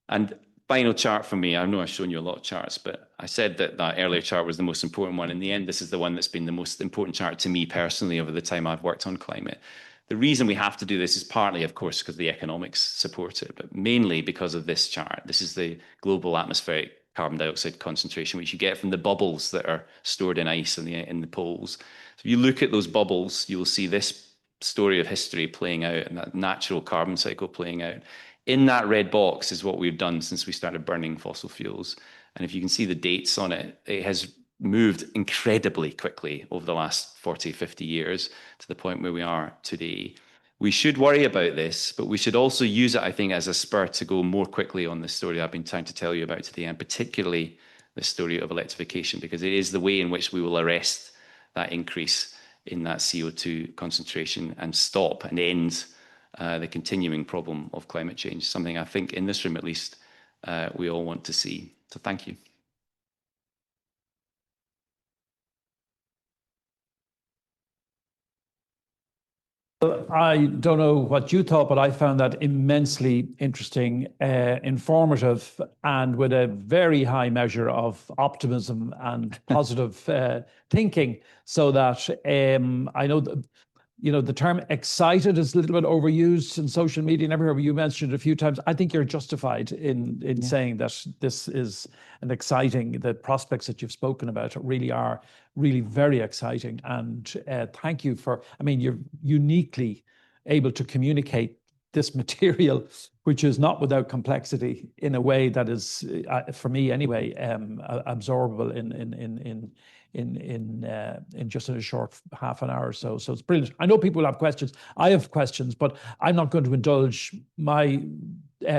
And final chart for me, I know I've shown you a lot of charts, but I said that that earlier chart was the most important one. In the end, this is the one that's been the most important chart to me personally over the time I've worked on climate. The reason we have to do this is partly, of course, because the economics support it, but mainly because of this chart. This is the global atmospheric carbon dioxide concentration, which you get from the bubbles that are stored in ice in the poles. So if you look at those bubbles, you will see this story of history playing out and that natural carbon cycle playing out. In that red box is what we've done since we started burning fossil fuels. And if you can see the dates on it, it has moved incredibly quickly over the last 40, 50 years to the point where we are today. We should worry about this, but we should also use it, I think, as a spur to go more quickly on the story I've been trying to tell you about today, and particularly the story of electrification, because it is the way in which we will arrest that increase in that CO2 concentration and stop and end the continuing problem of climate change, something I think in this room at least we all want to see. So thank you. I don't know what you thought, but I found that immensely interesting, informative, and with a very high measure of optimism and positive thinking. So that I know that, you know, the term excited is a little bit overused in social media and everywhere. You mentioned it a few times. I think you're justified in saying that this is an exciting, the prospects that you've spoken about really are really very exciting. And thank you for, I mean, you're uniquely able to communicate this material, which is not without complexity, in a way that is, for me anyway, absorbable in just a short half an hour or so. So it's brilliant. I know people will have questions. I have questions, but I'm not going to indulge my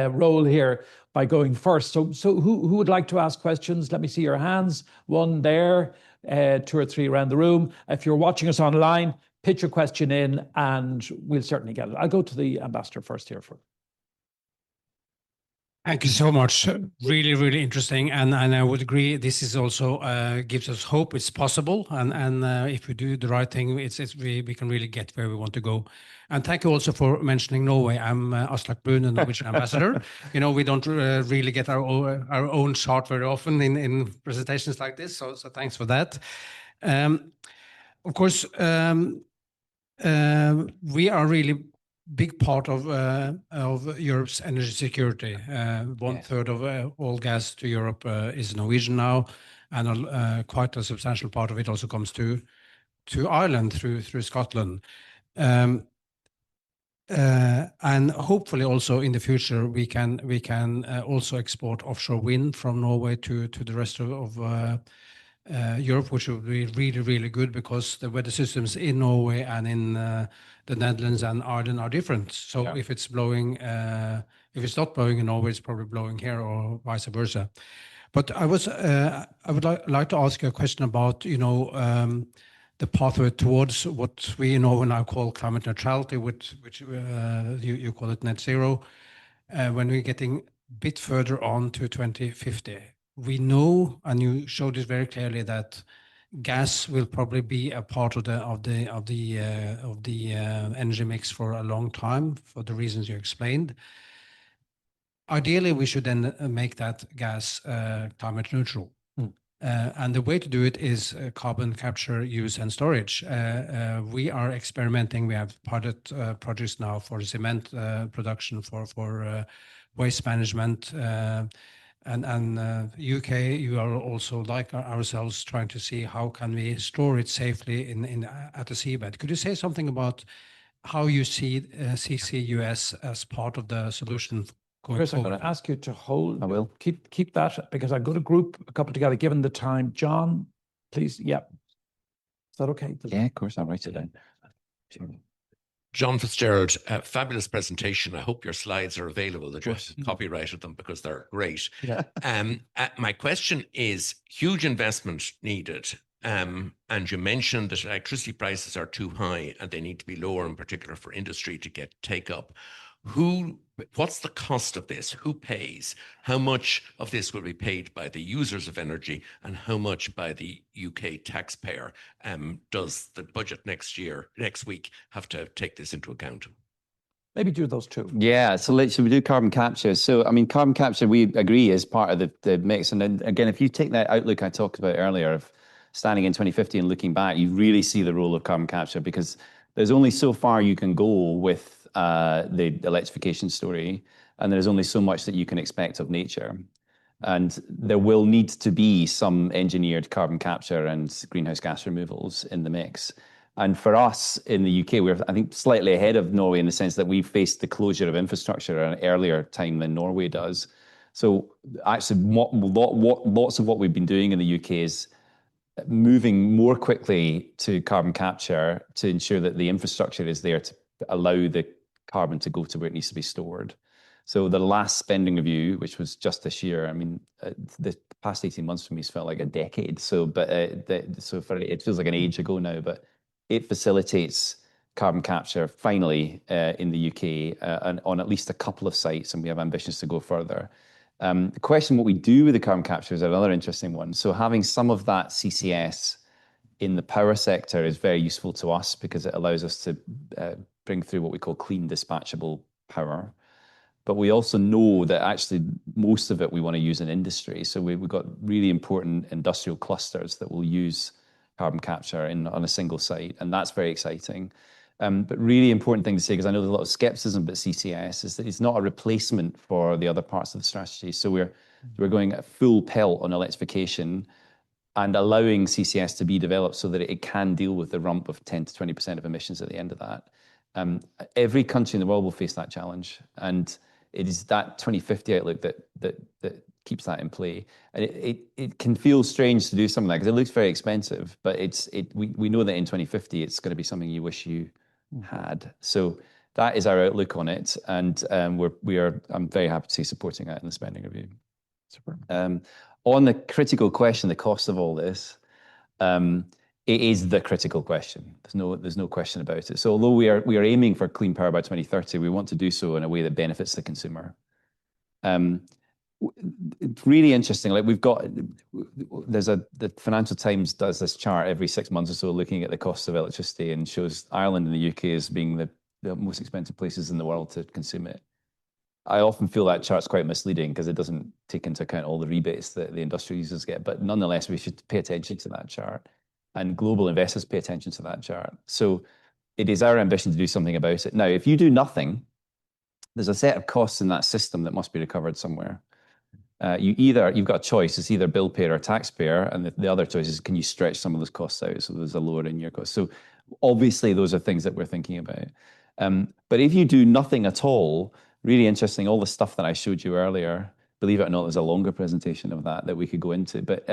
role here by going first. So who would like to ask questions? Let me see your hands. One there, 2 or 3 around the room. If you're watching us online, pitch your question in and we'll certainly get it. I'll go to the ambassador first here. Thank you so much. Really, really interesting. And I would agree, this is also gives us hope it's possible. And if we do the right thing, we can really get where we want to go. And thank you also for mentioning Norway. I'm Aslak Brun, the Norwegian ambassador. You know, we don't really get our own chart very often in presentations like this. So thanks for that. Of course, we are really big part of Europe's energy security. 1/3 of all gas to Europe is Norwegian now, and quite a substantial part of it also comes to Ireland through Scotland. And hopefully also in the future we can also export offshore wind from Norway to the rest of Europe, which would be really, really good, because the weather systems in Norway and in the Netherlands and Ireland are different. So if it's blowing, if it's not blowing in Norway, it's probably blowing here, or vice versa. But I would like to ask you a question about, you know, the pathway towards what we in Norway now call climate neutrality, which you call it net zero. When we're getting a bit further on to 2050, we know, and you showed it very clearly, that gas will probably be a part of the energy mix for a long time, for the reasons you explained. Ideally, we should then make that gas climate neutral. And the way to do it is carbon capture, use, and storage. We are experimenting. We have pilot projects now for cement production, for waste management. And UK, you are also, like ourselves, trying to see how can we store it safely at the seabed. Could you say something about how you see CCUS as part of the solution going Chris, forward? I'm going to ask you to hold. I will. Keep that, because I'm going to group a couple together, given the time. John, please. Yeah. Is that okay? Yeah, of course. I'll write it down. John Fitzgerald, fabulous presentation. I hope your slides are available. That you copyrighted them, because they're great. Yeah. My question is, huge investment needed. And you mentioned that electricity prices are too high and they need to be lower, in particular for industry to get take up. What's the cost of this? Who pays? How much of this will be paid by the users of energy, and how much by the UK taxpayer? Does the budget next week have to take this into account? Maybe do those two. Yeah, so we do carbon capture. So, I mean, carbon capture, we agree, is part of the mix. And then again, if you take that outlook I talked about earlier of standing in 2050 and looking back, you really see the role of carbon capture, because there's only so far you can go with the electrification story, and there's only so much that you can expect of nature. And there will need to be some engineered carbon capture and greenhouse gas removals in the mix. And for us in the UK, we're, I think, slightly ahead of Norway in the sense that we faced the closure of infrastructure at an earlier time than Norway does. So actually, lots of what we've been doing in the UK is moving more quickly to carbon capture to ensure that the infrastructure is there to allow the carbon to go to where it needs to be stored. So the last spending review, which was just this year, I mean, the past 18 months for me has felt like a decade. So, but it feels like an age ago now, but it facilitates carbon capture finally in the UK and on at least a couple of sites, and we have ambitions to go further. The question, what we do with the carbon capture is another interesting one. So having some of that CCS in the power sector is very useful to us because it allows us to bring through what we call clean dispatchable power. But we also know that actually most of it we want to use in industry. So we've got really important industrial clusters that will use carbon capture on a single site, and that's very exciting. But really important thing to say, because I know there's a lot of skepticism about CCS, is that it's not a replacement for the other parts of the strategy. So we're going at full pelt on electrification and allowing CCS to be developed so that it can deal with the rump of 10 to 20% of emissions at the end of that. Every country in the world will face that challenge, and it is that 2050 outlook that keeps that in play. And it can feel strange to do something like that because it looks very expensive, but we know that in 2050 it's going to be something you wish you had. So that is our outlook on it, and I'm very happy to see supporting that in the spending review. Super. On the critical question, the cost of all this, it is the critical question. There's no question about it. So although we are aiming for clean power by 2030, we want to do so in a way that benefits the consumer. It's really interesting. Like the Financial Times does this chart every 6 months or so, looking at the cost of electricity, and shows Ireland and the UK as being the most expensive places in the world to consume it. I often feel that chart's quite misleading because it doesn't take into account all the rebates that the industrial users get. But nonetheless, we should pay attention to that chart, and global investors pay attention to that chart. So it is our ambition to do something about it. Now, if you do nothing, there's a set of costs in that system that must be recovered somewhere. You've got a choice. It's either bill payer or taxpayer, and the other choice is, can you stretch some of those costs out so there's a lower in your cost? So obviously those are things that we're thinking about. But if you do nothing at all, really interesting, all the stuff that I showed you earlier, believe it or not, there's a longer presentation of that we could go into. But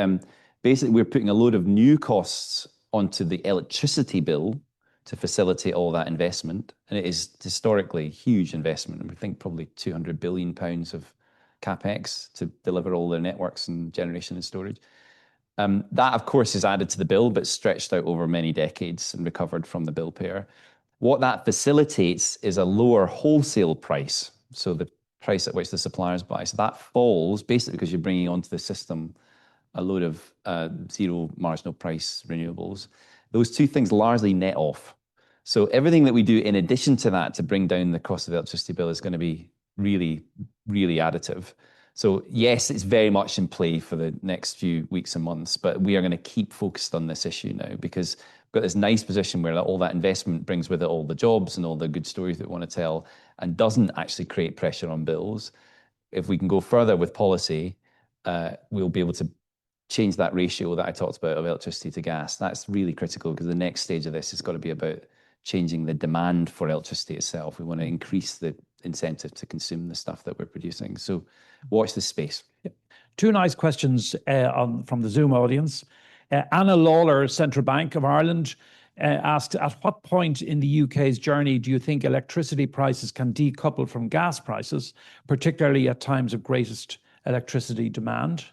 basically we're putting a load of new costs onto the electricity bill to facilitate all that investment. And it is historically huge investment. And we think probably £200 billion of CapEx to deliver all their networks and generation and storage. That, of course, is added to the bill, but stretched out over many decades and recovered from the bill payer. What that facilitates is a lower wholesale price, so the price at which the suppliers buy. So that falls basically because you're bringing onto the system a load of zero marginal price renewables. Those two things largely net off. So everything that we do in addition to that to bring down the cost of the electricity bill is going to be really, really additive. So yes, it's very much in play for the next few weeks and months, but we are going to keep focused on this issue now because we've got this nice position where all that investment brings with it all the jobs and all the good stories that we want to tell and doesn't actually create pressure on bills. If we can go further with policy, we'll be able to change that ratio that I talked about of electricity to gas. That's really critical because the next stage of this has got to be about changing the demand for electricity itself. We want to increase the incentive to consume the stuff that we're producing. So watch this space. Yep. Two nice questions from the Zoom audience. Anna Lawler, Central Bank of Ireland, asked, at what point in the UK's journey do you think electricity prices can decouple from gas prices, particularly at times of greatest electricity demand?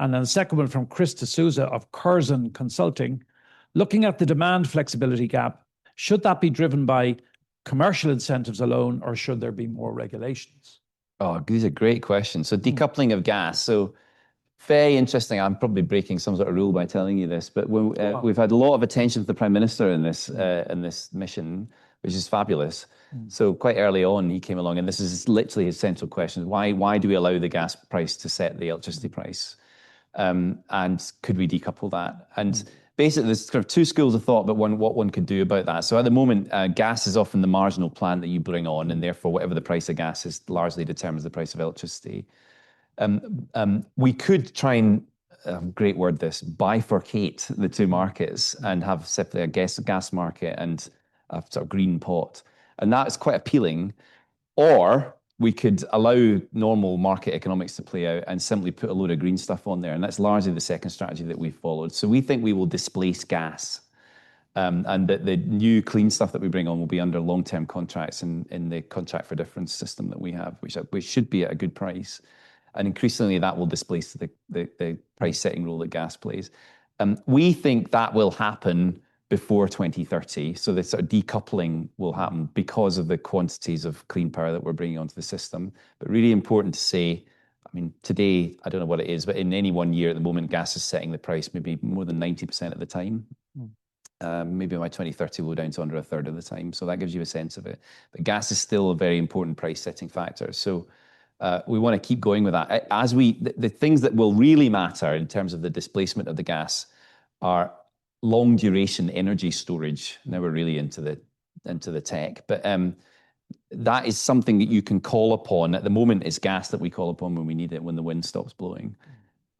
And then the second one from Chris D'Souza of Curzon Consulting. Looking at the demand flexibility gap, should that be driven by commercial incentives alone, or should there be more regulations? Oh, these are great questions. So decoupling of gas. So very interesting. I'm probably breaking some sort of rule by telling you this, but we've had a lot of attention to the Prime Minister in this mission, which is fabulous. So quite early on, he came along, and this is literally his central question: why do we allow the gas price to set the electricity price? And could we decouple that? And basically, there's kind of two schools of thought, but what one could do about that. So at the moment, gas is often the marginal plant that you bring on, and therefore whatever the price of gas is largely determines the price of electricity. We could try and, great word this, bifurcate the two markets and have simply a gas market and a sort of green pot. And that is quite appealing. Or we could allow normal market economics to play out and simply put a load of green stuff on there. And that's largely the second strategy that we've followed. So we think we will displace gas. And that the new clean stuff that we bring on will be under long-term contracts in the contract for difference system that we have, which should be at a good price. And increasingly that will displace the price setting role that gas plays. We think that will happen before 2030. So the sort of decoupling will happen because of the quantities of clean power that we're bringing onto the system. But really important to say, I mean, today, I don't know what it is, but in any one year at the moment, gas is setting the price maybe more than 90% of the time. Maybe by 2030 we'll go down to under a third of the time. So that gives you a sense of it. But gas is still a very important price setting factor. So we want to keep going with that. The things that will really matter in terms of the displacement of the gas are long duration energy storage. Now we're really into the tech, but that is something that you can call upon. At the moment, it's gas that we call upon when we need it, when the wind stops blowing.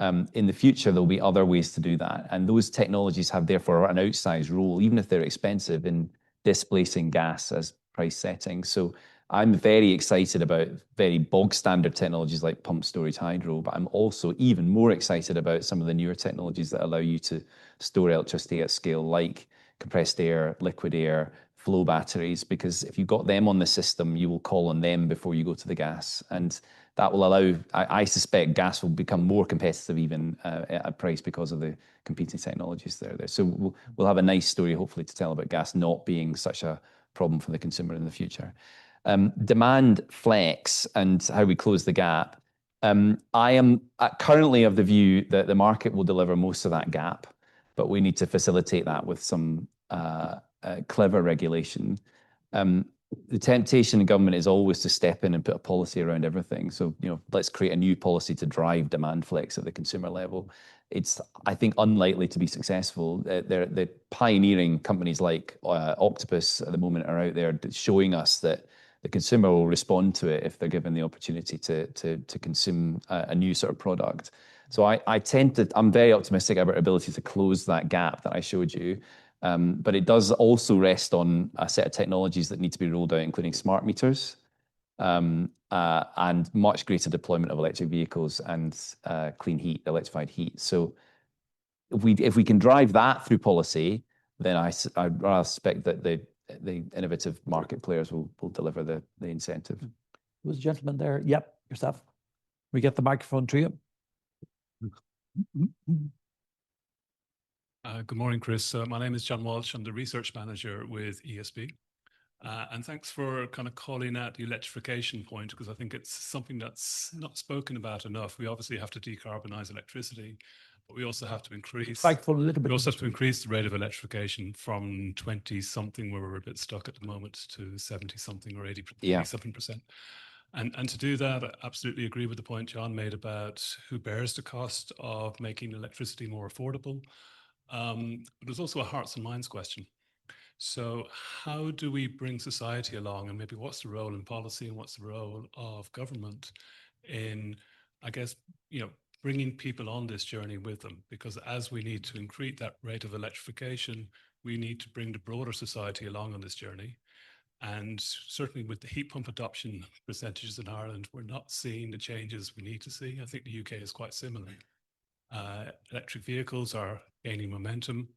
In the future, there'll be other ways to do that. And those technologies have therefore an outsized role, even if they're expensive, in displacing gas as price setting. So I'm very excited about very bog standard technologies like pump storage hydro, but I'm also even more excited about some of the newer technologies that allow you to store electricity at scale, like compressed air, liquid air, flow batteries, because if you've got them on the system, you will call on them before you go to the gas. And that will allow, I suspect gas will become more competitive even at a price because of the competing technologies that are there. So we'll have a nice story hopefully to tell about gas not being such a problem for the consumer in the future. Demand flex and how we close the gap. I am currently of the view that the market will deliver most of that gap, but we need to facilitate that with some clever regulation. The temptation in government is always to step in and put a policy around everything. So, let's create a new policy to drive demand flex at the consumer level. It's, I think, unlikely to be successful. The pioneering companies like Octopus at the moment are out there showing us that the consumer will respond to it if they're given the opportunity to consume a new sort of product. So I'm very optimistic about our ability to close that gap that I showed you. But it does also rest on a set of technologies that need to be rolled out, including smart meters and much greater deployment of electric vehicles and clean heat, electrified heat. So if we can drive that through policy, then I suspect that the innovative market players will deliver the incentive. Was a gentleman there? Yep, yourself. We get the microphone to you. Good morning, Chris. My name is John Walsh. I'm the research manager with ESB. And thanks for kind of calling out the electrification point, because I think it's something that's not spoken about enough. We obviously have to decarbonize electricity, but we also have to increase. We also have to increase the rate of electrification from 20-something, where we're a bit stuck at the moment, to 70-something or 80-something%. And to do that, I absolutely agree with the point John made about who bears the cost of making electricity more affordable. But there's also a hearts and minds question. So how do we bring society along, and maybe what's the role in policy and what's the role of government in, I guess, bringing people on this journey with them? Because as we need to increase that rate of electrification, we need to bring the broader society along on this journey. And certainly with the heat pump adoption percentages in Ireland, we're not seeing the changes we need to see. I think the UK is quite similar. Electric vehicles are gaining momentum,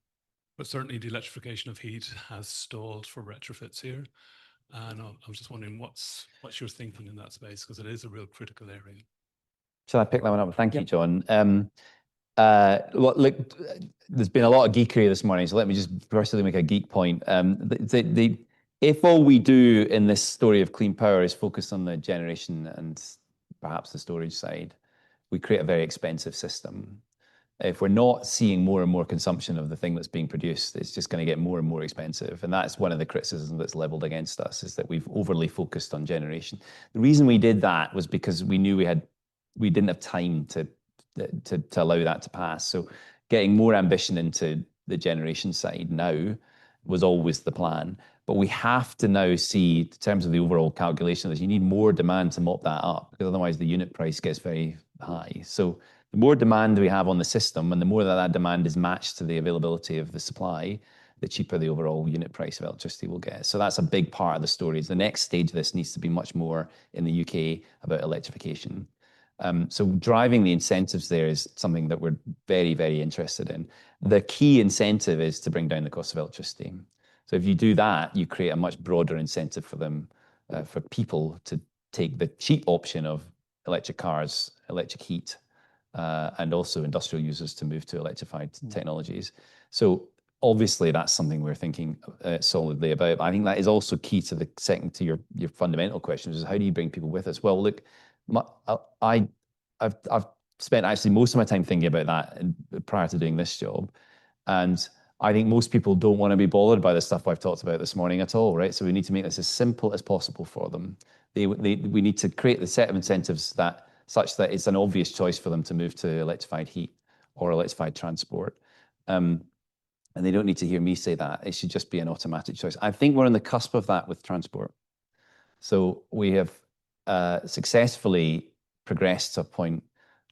but certainly the electrification of heat has stalled for retrofits here. And I was just wondering what's your thinking in that space, because it is a real critical area. Shall I pick that one up? Thank you, John. Look, there's been a lot of geekery this morning, so let me just firstly make a geek point. If all we do in this story of clean power is focus on the generation and perhaps the storage side, we create a very expensive system. If we're not seeing more and more consumption of the thing that's being produced, it's just going to get more and more expensive. And that's one of the criticisms that's leveled against us, is that we've overly focused on generation. The reason we did that was because we knew we didn't have time to allow that to pass. So getting more ambition into the generation side now was always the plan. But we have to now see, in terms of the overall calculation of this, you need more demand to mop that up, because otherwise the unit price gets very high. So the more demand we have on the system, and the more that demand is matched to the availability of the supply, the cheaper the overall unit price of electricity will get. So that's a big part of the story. The next stage of this needs to be much more in the UK about electrification. So driving the incentives there is something that we're very, very interested in. The key incentive is to bring down the cost of electricity. So if you do that, you create a much broader incentive for them, for people to take the cheap option of electric cars, electric heat, and also industrial users to move to electrified technologies. So obviously that's something we're thinking solidly about. I think that is also key to the second to your fundamental question, which is how do you bring people with us? Well, look, I've spent actually most of my time thinking about that prior to doing this job, and I think most people don't want to be bothered by the stuff I've talked about this morning at all, right? So we need to make this as simple as possible for them. We need to create the set of incentives that such that it's an obvious choice for them to move to electrified heat or electrified transport. And they don't need to hear me say that. It should just be an automatic choice. I think we're on the cusp of that with transport. So we have successfully progressed to a point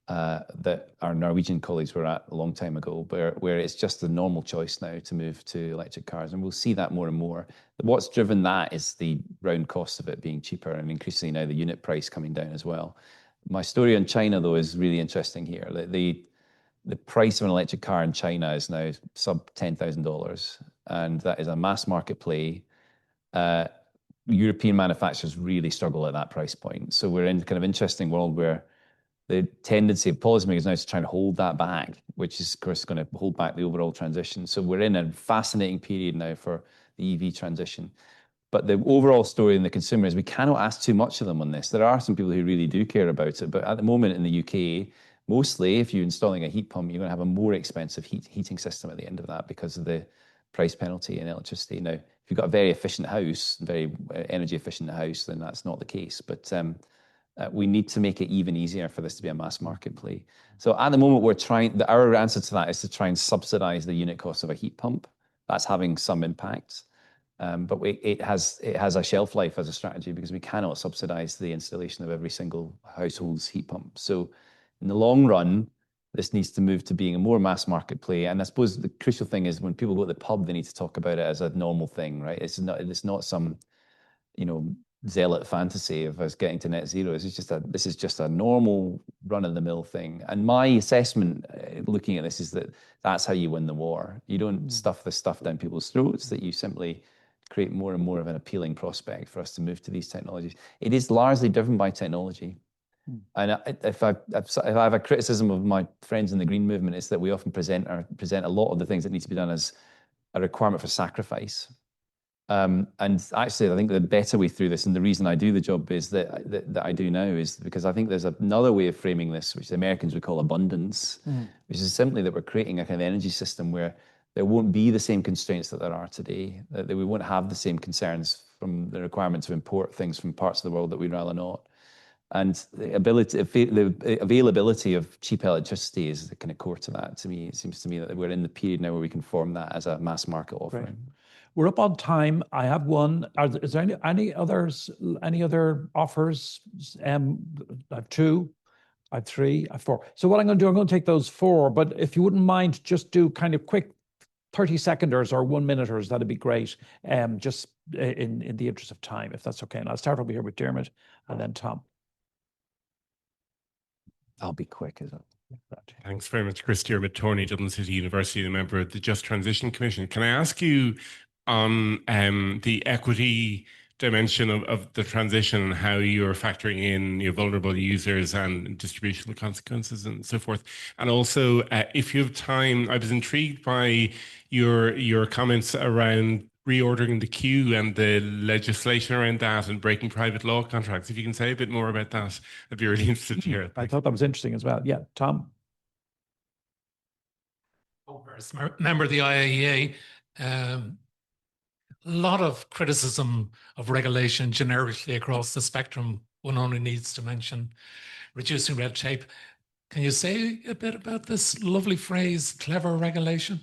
that our Norwegian colleagues were at a long time ago, where it's just a normal choice now to move to electric cars. And we'll see that more and more. What's driven that is the round cost of it being cheaper and increasingly now the unit price coming down as well. My story on China, though, is really interesting here. The price of an electric car in China is now sub $10,000, and that is a mass market play. European manufacturers really struggle at that price point. So we're in kind of interesting world where the tendency of policymakers now is to try and hold that back, which is, of course, going to hold back the overall transition. So we're in a fascinating period now for the EV transition. But the overall story in the consumer is we cannot ask too much of them on this. There are some people who really do care about it. But at the moment in the UK, mostly if you're installing a heat pump, you're going to have a more expensive heating system at the end of that because of the price penalty in electricity. Now, if you've got a very efficient house, very energy efficient house, then that's not the case. But we need to make it even easier for this to be a mass market play. So at the moment, our answer to that is to try and subsidize the unit cost of a heat pump. That's having some impact. But it has a shelf life as a strategy because we cannot subsidize the installation of every single household's heat pump. So in the long run, this needs to move to being a more mass market play. And I suppose the crucial thing is when people go to the pub, they need to talk about it as a normal thing, right? It's not some, zealot fantasy of us getting to net zero. This is just a normal run-of-the-mill thing. And my assessment, looking at this, is that that's how you win the war. You don't stuff this stuff down people's throats, that you simply create more and more of an appealing prospect for us to move to these technologies. It is largely driven by technology. And if I have a criticism of my friends in the green movement, it's that we often present a lot of the things that need to be done as a requirement for sacrifice. And actually, I think the better way through this, and the reason I do the job is that I do now, is because I think there's another way of framing this, which the Americans would call abundance, which is simply that we're creating a kind of energy system where there won't be the same constraints that there are today, that we won't have the same concerns from the requirement to import things from parts of the world that we'd rather not. And the availability of cheap electricity is the kind of core to that. To me, it seems to me that we're in the period now where we can form that as a mass market offering. Right. We're up on time. I have one. Is there any others? Any other offers? I have two. I have three. I have four. So what I'm going to do, I'm going to take those four. But if you wouldn't mind, just do kind of quick 30-seconders or 1-minuters. That'd be great. Just in the interest of time, if that's okay. And I'll start over here with Dermot and then Tom. I'll be quick as well. Thanks very much, Chris Dermot, Torney, Dublin City University, and a member of the Just Transition Commission. Can I ask you on the equity dimension of the transition and how you're factoring in your vulnerable users and distributional consequences and so forth? And also, if you have time, I was intrigued by your comments around reordering the queue and the legislation around that and breaking private law contracts. If you can say a bit more about that, I'd be really interested to hear. I thought that was interesting as well. Yeah, Tom. Member of the IIEA, a lot of criticism of regulation generically across the spectrum. One only needs to mention reducing red tape. Can you say a bit about this lovely phrase, clever regulation?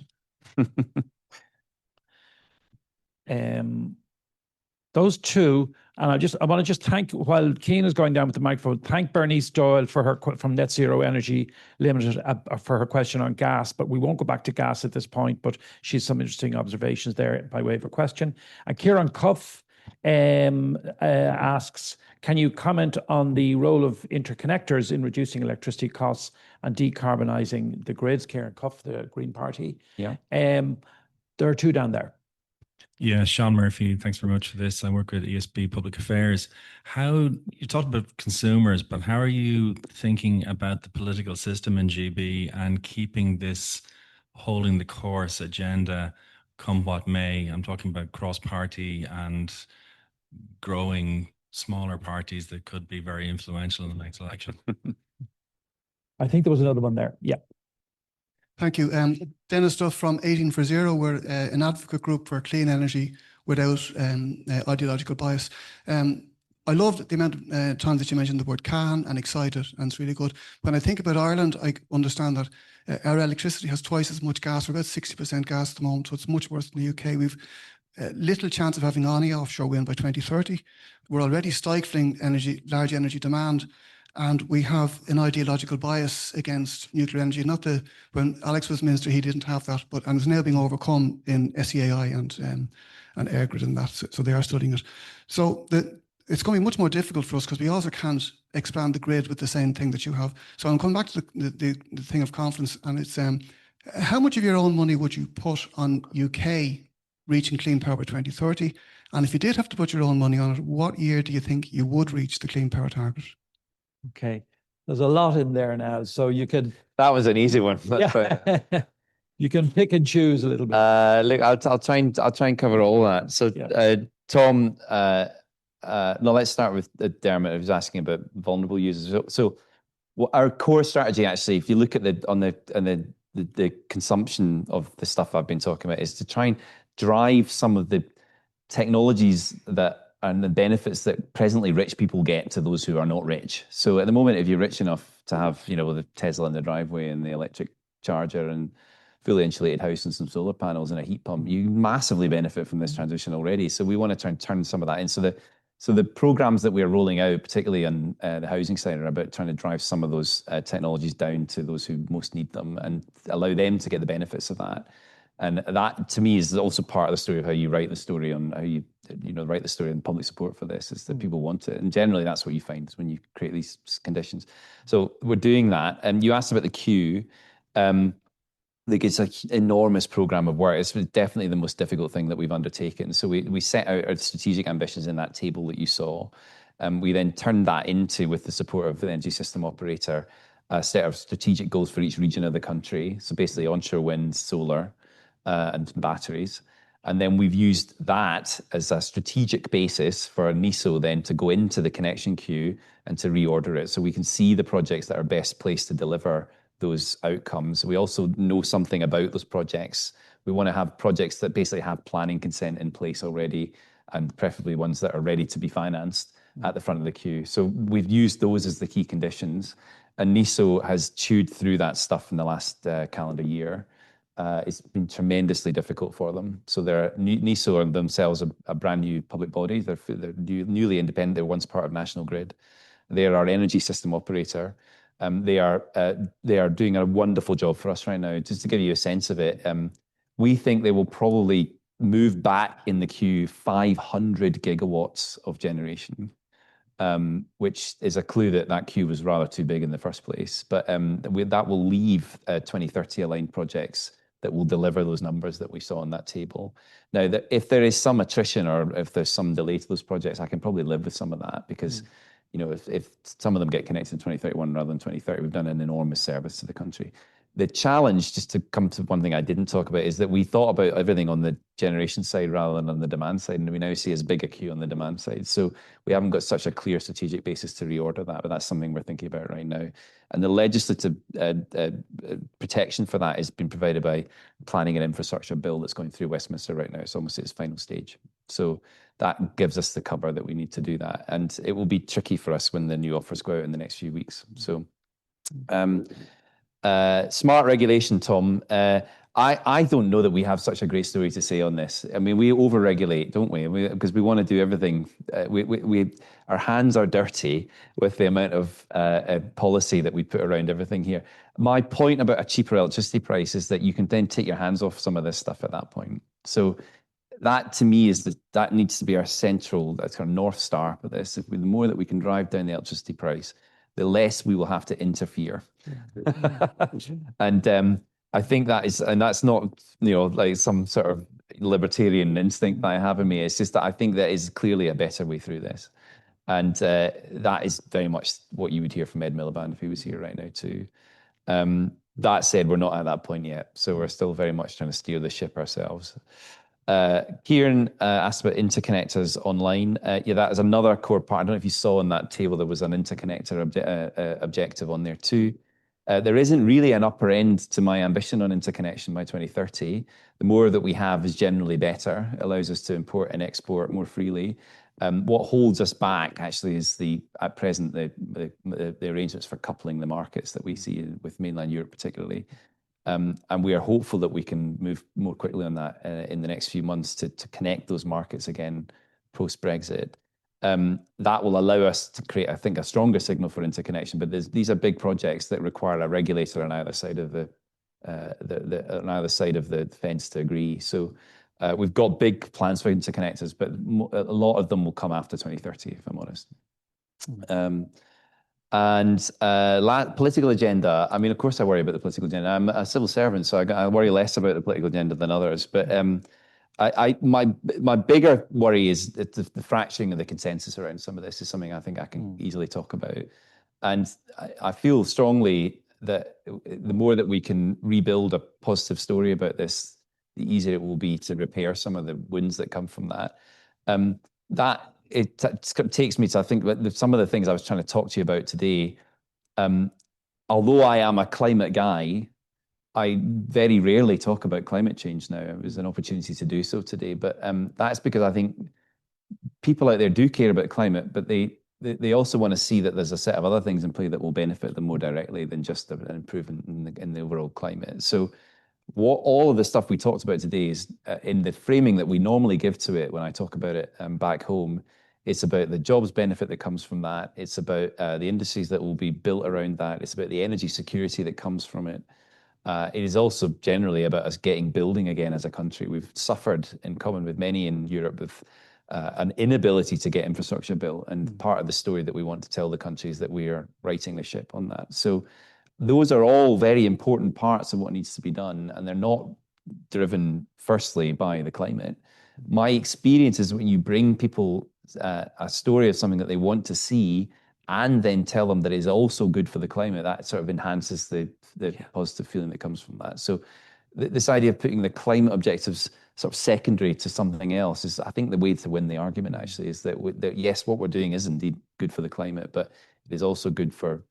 Those two And I want to just thank, while Keane is going down with the microphone, thank Bernice Doyle for her from Net Zero Energy Limited for her question on gas. But we won't go back to gas at this point. But she's some interesting observations there by way of a question. And Kieran Cuff asks, can you comment on the role of interconnectors in reducing electricity costs and decarbonising the grids? Kieran Cuff, the Green Party. Yeah. There are two down there. Yeah, Sean Murphy, thanks very much for this. I work with ESB Public Affairs. You talked about consumers, but how are you thinking about the political system in GB and keeping this holding the course agenda come what may? I'm talking about cross-party and growing smaller parties that could be very influential in the next election. I think there was another one there. Yeah. Thank you. Dennis Duff from 18 for Zero. We're an advocate group for clean energy without ideological bias. I loved the amount of times that you mentioned the word can and excited, and it's really good. When I think about Ireland, I understand that our electricity has twice as much gas. We're about 60% gas at the moment, so it's much worse than the UK. We've little chance of having any offshore wind by 2030. We're already stifling large energy demand. And we have an ideological bias against nuclear energy. When Alex was minister, he didn't have that, and it's now being overcome in SEAI and EirGrid and that. So they are studying it. So it's going to be much more difficult for us because we also can't expand the grid with the same thing that you have. So I'm coming back to the thing of confidence, and it's how much of your own money would you put on UK reaching clean power by 2030? And if you did have to put your own money on it, what year do you think you would reach the clean power target? Okay, there's a lot in there now, so you could. That was an easy one. Yeah. You can pick and choose a little bit. Look, I'll try and cover all that. So, yeah. Tom, no, let's start with Dermot, who was asking about vulnerable users. So our core strategy, actually, if you look at the consumption of the stuff I've been talking about, is to try and drive some of the technologies and the benefits that presently rich people get to those who are not rich. So at the moment, if you're rich enough to have, the Tesla in the driveway and the electric charger and fully insulated house and some solar panels and a heat pump, you massively benefit from this transition already. So we want to try and turn some of that in. So the programs that we're rolling out, particularly on the housing side, are about trying to drive some of those technologies down to those who most need them and allow them to get the benefits of that. And that, to me, is also part of the story of how you write the story on how you write the story on public support for this, is that people want it. And generally, that's what you find is when you create these conditions. So we're doing that. And you asked about the queue. It's an enormous program of work. It's definitely the most difficult thing that we've undertaken. So we set out our strategic ambitions in that table that you saw. We then turned that into, with the support of the energy system operator, a set of strategic goals for each region of the country. So basically onshore wind, solar, and batteries. And then we've used that as a strategic basis for NESO then to go into the connection queue and to reorder it. So we can see the projects that are best placed to deliver those outcomes. We also know something about those projects. We want to have projects that basically have planning consent in place already, and preferably ones that are ready to be financed at the front of the queue. So we've used those as the key conditions. And NESO has chewed through that stuff in the last calendar year. It's been tremendously difficult for them. So NESO are themselves a brand new public body. They're newly independent. They're once part of National Grid. They're our energy system operator. They are doing a wonderful job for us right now. Just to give you a sense of it, we think they will probably move back in the queue 500 gigawatts of generation, which is a clue that queue was rather too big in the first place. But that will leave 2030 aligned projects that will deliver those numbers that we saw on that table. Now, if there is some attrition or if there's some delay to those projects, I can probably live with some of that because, if some of them get connected in 2031 rather than 2030, we've done an enormous service to the country. The challenge, just to come to one thing I didn't talk about, is that we thought about everything on the generation side rather than on the demand side, and we now see as big a queue on the demand side. So we haven't got such a clear strategic basis to reorder that, but that's something we're thinking about right now. And the legislative protection for that has been provided by planning and infrastructure bill that's going through Westminster right now. It's almost at its final stage. So that gives us the cover that we need to do that. And it will be tricky for us when the new offers go out in the next few weeks. So smart regulation, Tom. I don't know that we have such a great story to say on this. I mean, we overregulate, don't we? Because we want to do everything. Our hands are dirty with the amount of policy that we put around everything here. My point about a cheaper electricity price is that you can then take your hands off some of this stuff at that point. So that to me is that needs to be our central, that's our North Star for this. The more that we can drive down the electricity price, the less we will have to interfere. And I think that is, and that's not, like some sort of libertarian instinct that I have in me. It's just that I think that is clearly a better way through this. And that is very much what you would hear from Ed Miliband if he was here right now too. That said, we're not at that point yet. So we're still very much trying to steer the ship ourselves. Kieran asked about interconnectors online. Yeah, that is another core part. I don't know if you saw on that table, there was an interconnector objective on there too. There isn't really an upper end to my ambition on interconnection by 2030. The more that we have is generally better. It allows us to import and export more freely. What holds us back actually is at present the arrangements for coupling the markets that we see with mainland Europe particularly. And we are hopeful that we can move more quickly on that in the next few months to connect those markets again post-Brexit. That will allow us to create, I think, a stronger signal for interconnection. But these are big projects that require a regulator on either side of the fence to agree. So we've got big plans for interconnectors, but a lot of them will come after 2030, if I'm honest. Political agenda. I mean, of course, I worry about the political agenda. I'm a civil servant, so I worry less about the political agenda than others. But my bigger worry is that the fracturing of the consensus around some of this is something I think I can easily talk about. And I feel strongly that the more that we can rebuild a positive story about this, the easier it will be to repair some of the wounds that come from that. It takes me to, I think, some of the things I was trying to talk to you about today. Although I am a climate guy, I very rarely talk about climate change now. It was an opportunity to do so today. But that's because I think people out there do care about climate, but they also want to see that there's a set of other things in play that will benefit them more directly than just an improvement in the overall climate. So all of the stuff we talked about today is in the framing that we normally give to it when I talk about it back home. It's about the jobs benefit that comes from that. It's about the industries that will be built around that. It's about the energy security that comes from it. It is also generally about us getting building again as a country. We've suffered in common with many in Europe with an inability to get infrastructure built. And part of the story that we want to tell the country is that we are righting the ship on that. So those are all very important parts of what needs to be done. And they're not driven firstly by the climate. My experience is when you bring people a story of something that they want to see and then tell them that it's also good for the climate, that sort of enhances the positive feeling that comes from that. So this idea of putting the climate objectives sort of secondary to something else is, I think, the way to win the argument actually is that yes, what we're doing is indeed good for the climate, but it is also good for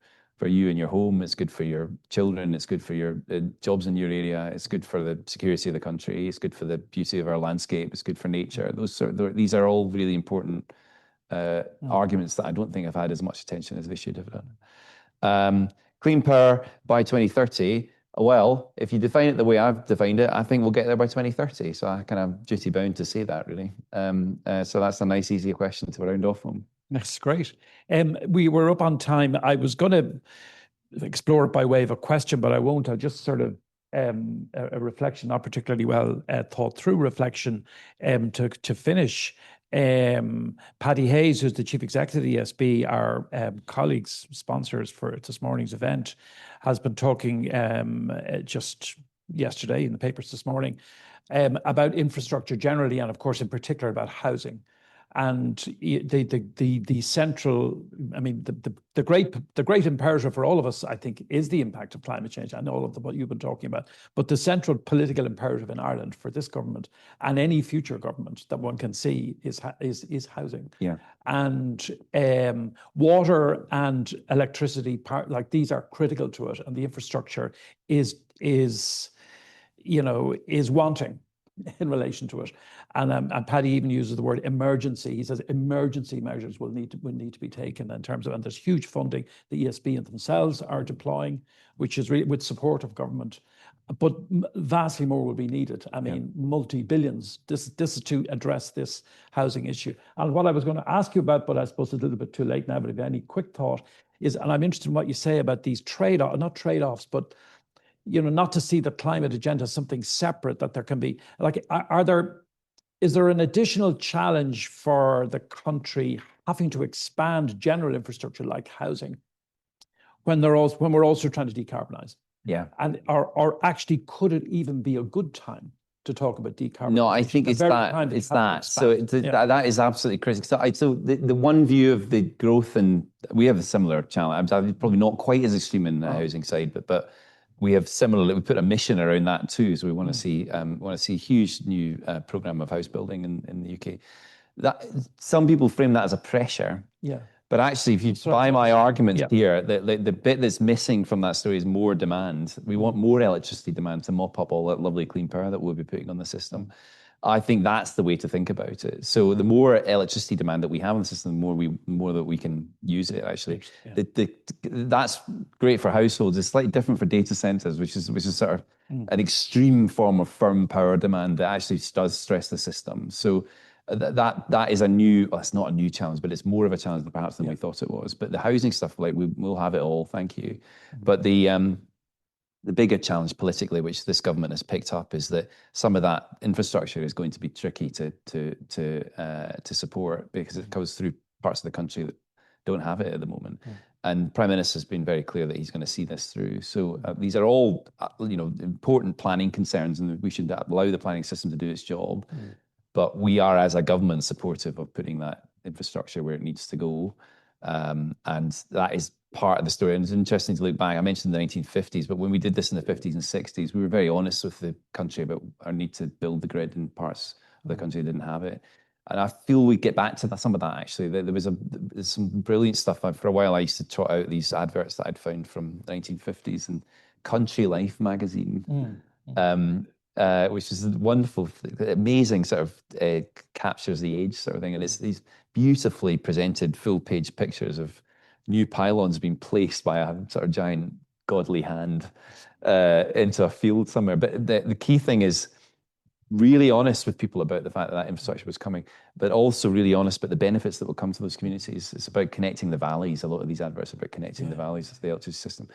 you and your home. It's good for your children. It's good for your jobs in your area. It's good for the security of the country. It's good for the beauty of our landscape. It's good for nature. These are all really important arguments that I don't think have had as much attention as they should have done. Clean power by 2030. Well, if you define it the way I've defined it, I think we'll get there by 2030. So I kind of duty bound to say that, really. So that's a nice, easy question to round off on. That's great. We were up on time. I was going to explore it by way of a question, but I won't. I'll just sort of a reflection, not particularly well thought through reflection to finish. Paddy Hayes, who's the Chief Executive of the ESB, our colleagues, sponsors for this morning's event, has been talking just yesterday in the papers this morning about infrastructure generally, and of course in particular about housing. And the central, I mean, the great imperative for all of us, I think, is the impact of climate change and all of what you've been talking about. But the central political imperative in Ireland for this government and any future government that one can see is housing. Yeah. And water and electricity, like these are critical to it, and the infrastructure is wanting in relation to it. And Paddy even uses the word emergency. He says emergency measures will need to be taken in terms of, and there's huge funding the ESB and themselves are deploying, which is really with support of government. but vastly more will be needed. I mean, multi-billions. This is to address this housing issue. And what I was going to ask you about, but I suppose it's a little bit too late now, but if you have any quick thought, is, and I'm interested in what you say about these not trade-offs, but not to see the climate agenda as something separate, that there can be, like, is there an additional challenge for the country having to expand general infrastructure like housing when we're also trying to decarbonize? Yeah. And or actually, could it even be a good time to talk about decarbonization? No, I think it's that. So that is absolutely critical. So the one view of the growth, and we have a similar challenge. I'm probably not quite as extreme in the housing side, but we have similarly, we put a mission around that too. So we want to see a huge new program of house building in the UK. That some people frame that as a pressure. Yeah. But actually, if you buy my argument here, the bit that's missing from that story is more demand. We want more electricity demand to mop up all that lovely clean power that we'll be putting on the system. I think that's the way to think about it. So the more electricity demand that we have in the system, the more that we can use it. Actually, that's great for households. It's slightly different for data centers, which is sort of an extreme form of firm power demand that actually does stress the system. So that is it's not a new challenge, but it's more of a challenge perhaps than we thought it was. But the housing stuff, like, we'll have it all, thank you. But the bigger challenge politically, which this government has picked up, is that some of that infrastructure is going to be tricky to support, because it goes through parts of the country that don't have it at the moment. And Prime Minister has been very clear that he's going to see this through. So these are all important planning concerns, and we should allow the planning system to do its job. But we are, as a government, supportive of putting that infrastructure where it needs to go. And that is part of the story. And it's interesting to look back. I mentioned the 1950s, but when we did this in the 50s and 60s, we were very honest with the country about our need to build the grid in parts of the country that didn't have it. And I feel we get back to some of that, actually. There's some brilliant stuff. For a while, I used to trot out these adverts that I'd found from the 1950s and Country Life magazine. Which is wonderful, amazing, sort of captures the age sort of thing. And it's these beautifully presented full-page pictures of new pylons being placed by a sort of giant godly hand into a field somewhere. But the key thing is really honest with people about the fact that infrastructure was coming, but also really honest about the benefits that will come to those communities. It's about connecting the valleys. A lot of these adverts are about connecting the valleys to the electricity system.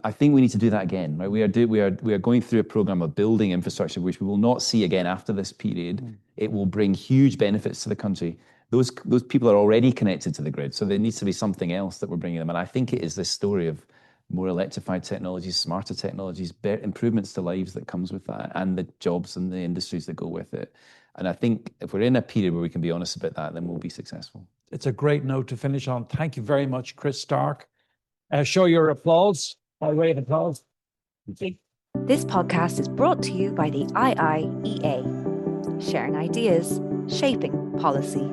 I think we need to do that again. Right? We are going through a program of building infrastructure, which we will not see again after this period. It will bring huge benefits to the country. Those people are already connected to the grid, so there needs to be something else that we're bringing them. And I think it is this story of more electrified technologies, smarter technologies, improvements to lives that comes with that, and the jobs and the industries that go with it. And I think if we're in a period where we can be honest about that, then we'll be successful. It's a great note to finish on. Thank you very much, Chris Stark. Show your applause. By way of applause. This podcast is brought to you by the IIEA, sharing ideas, shaping policy.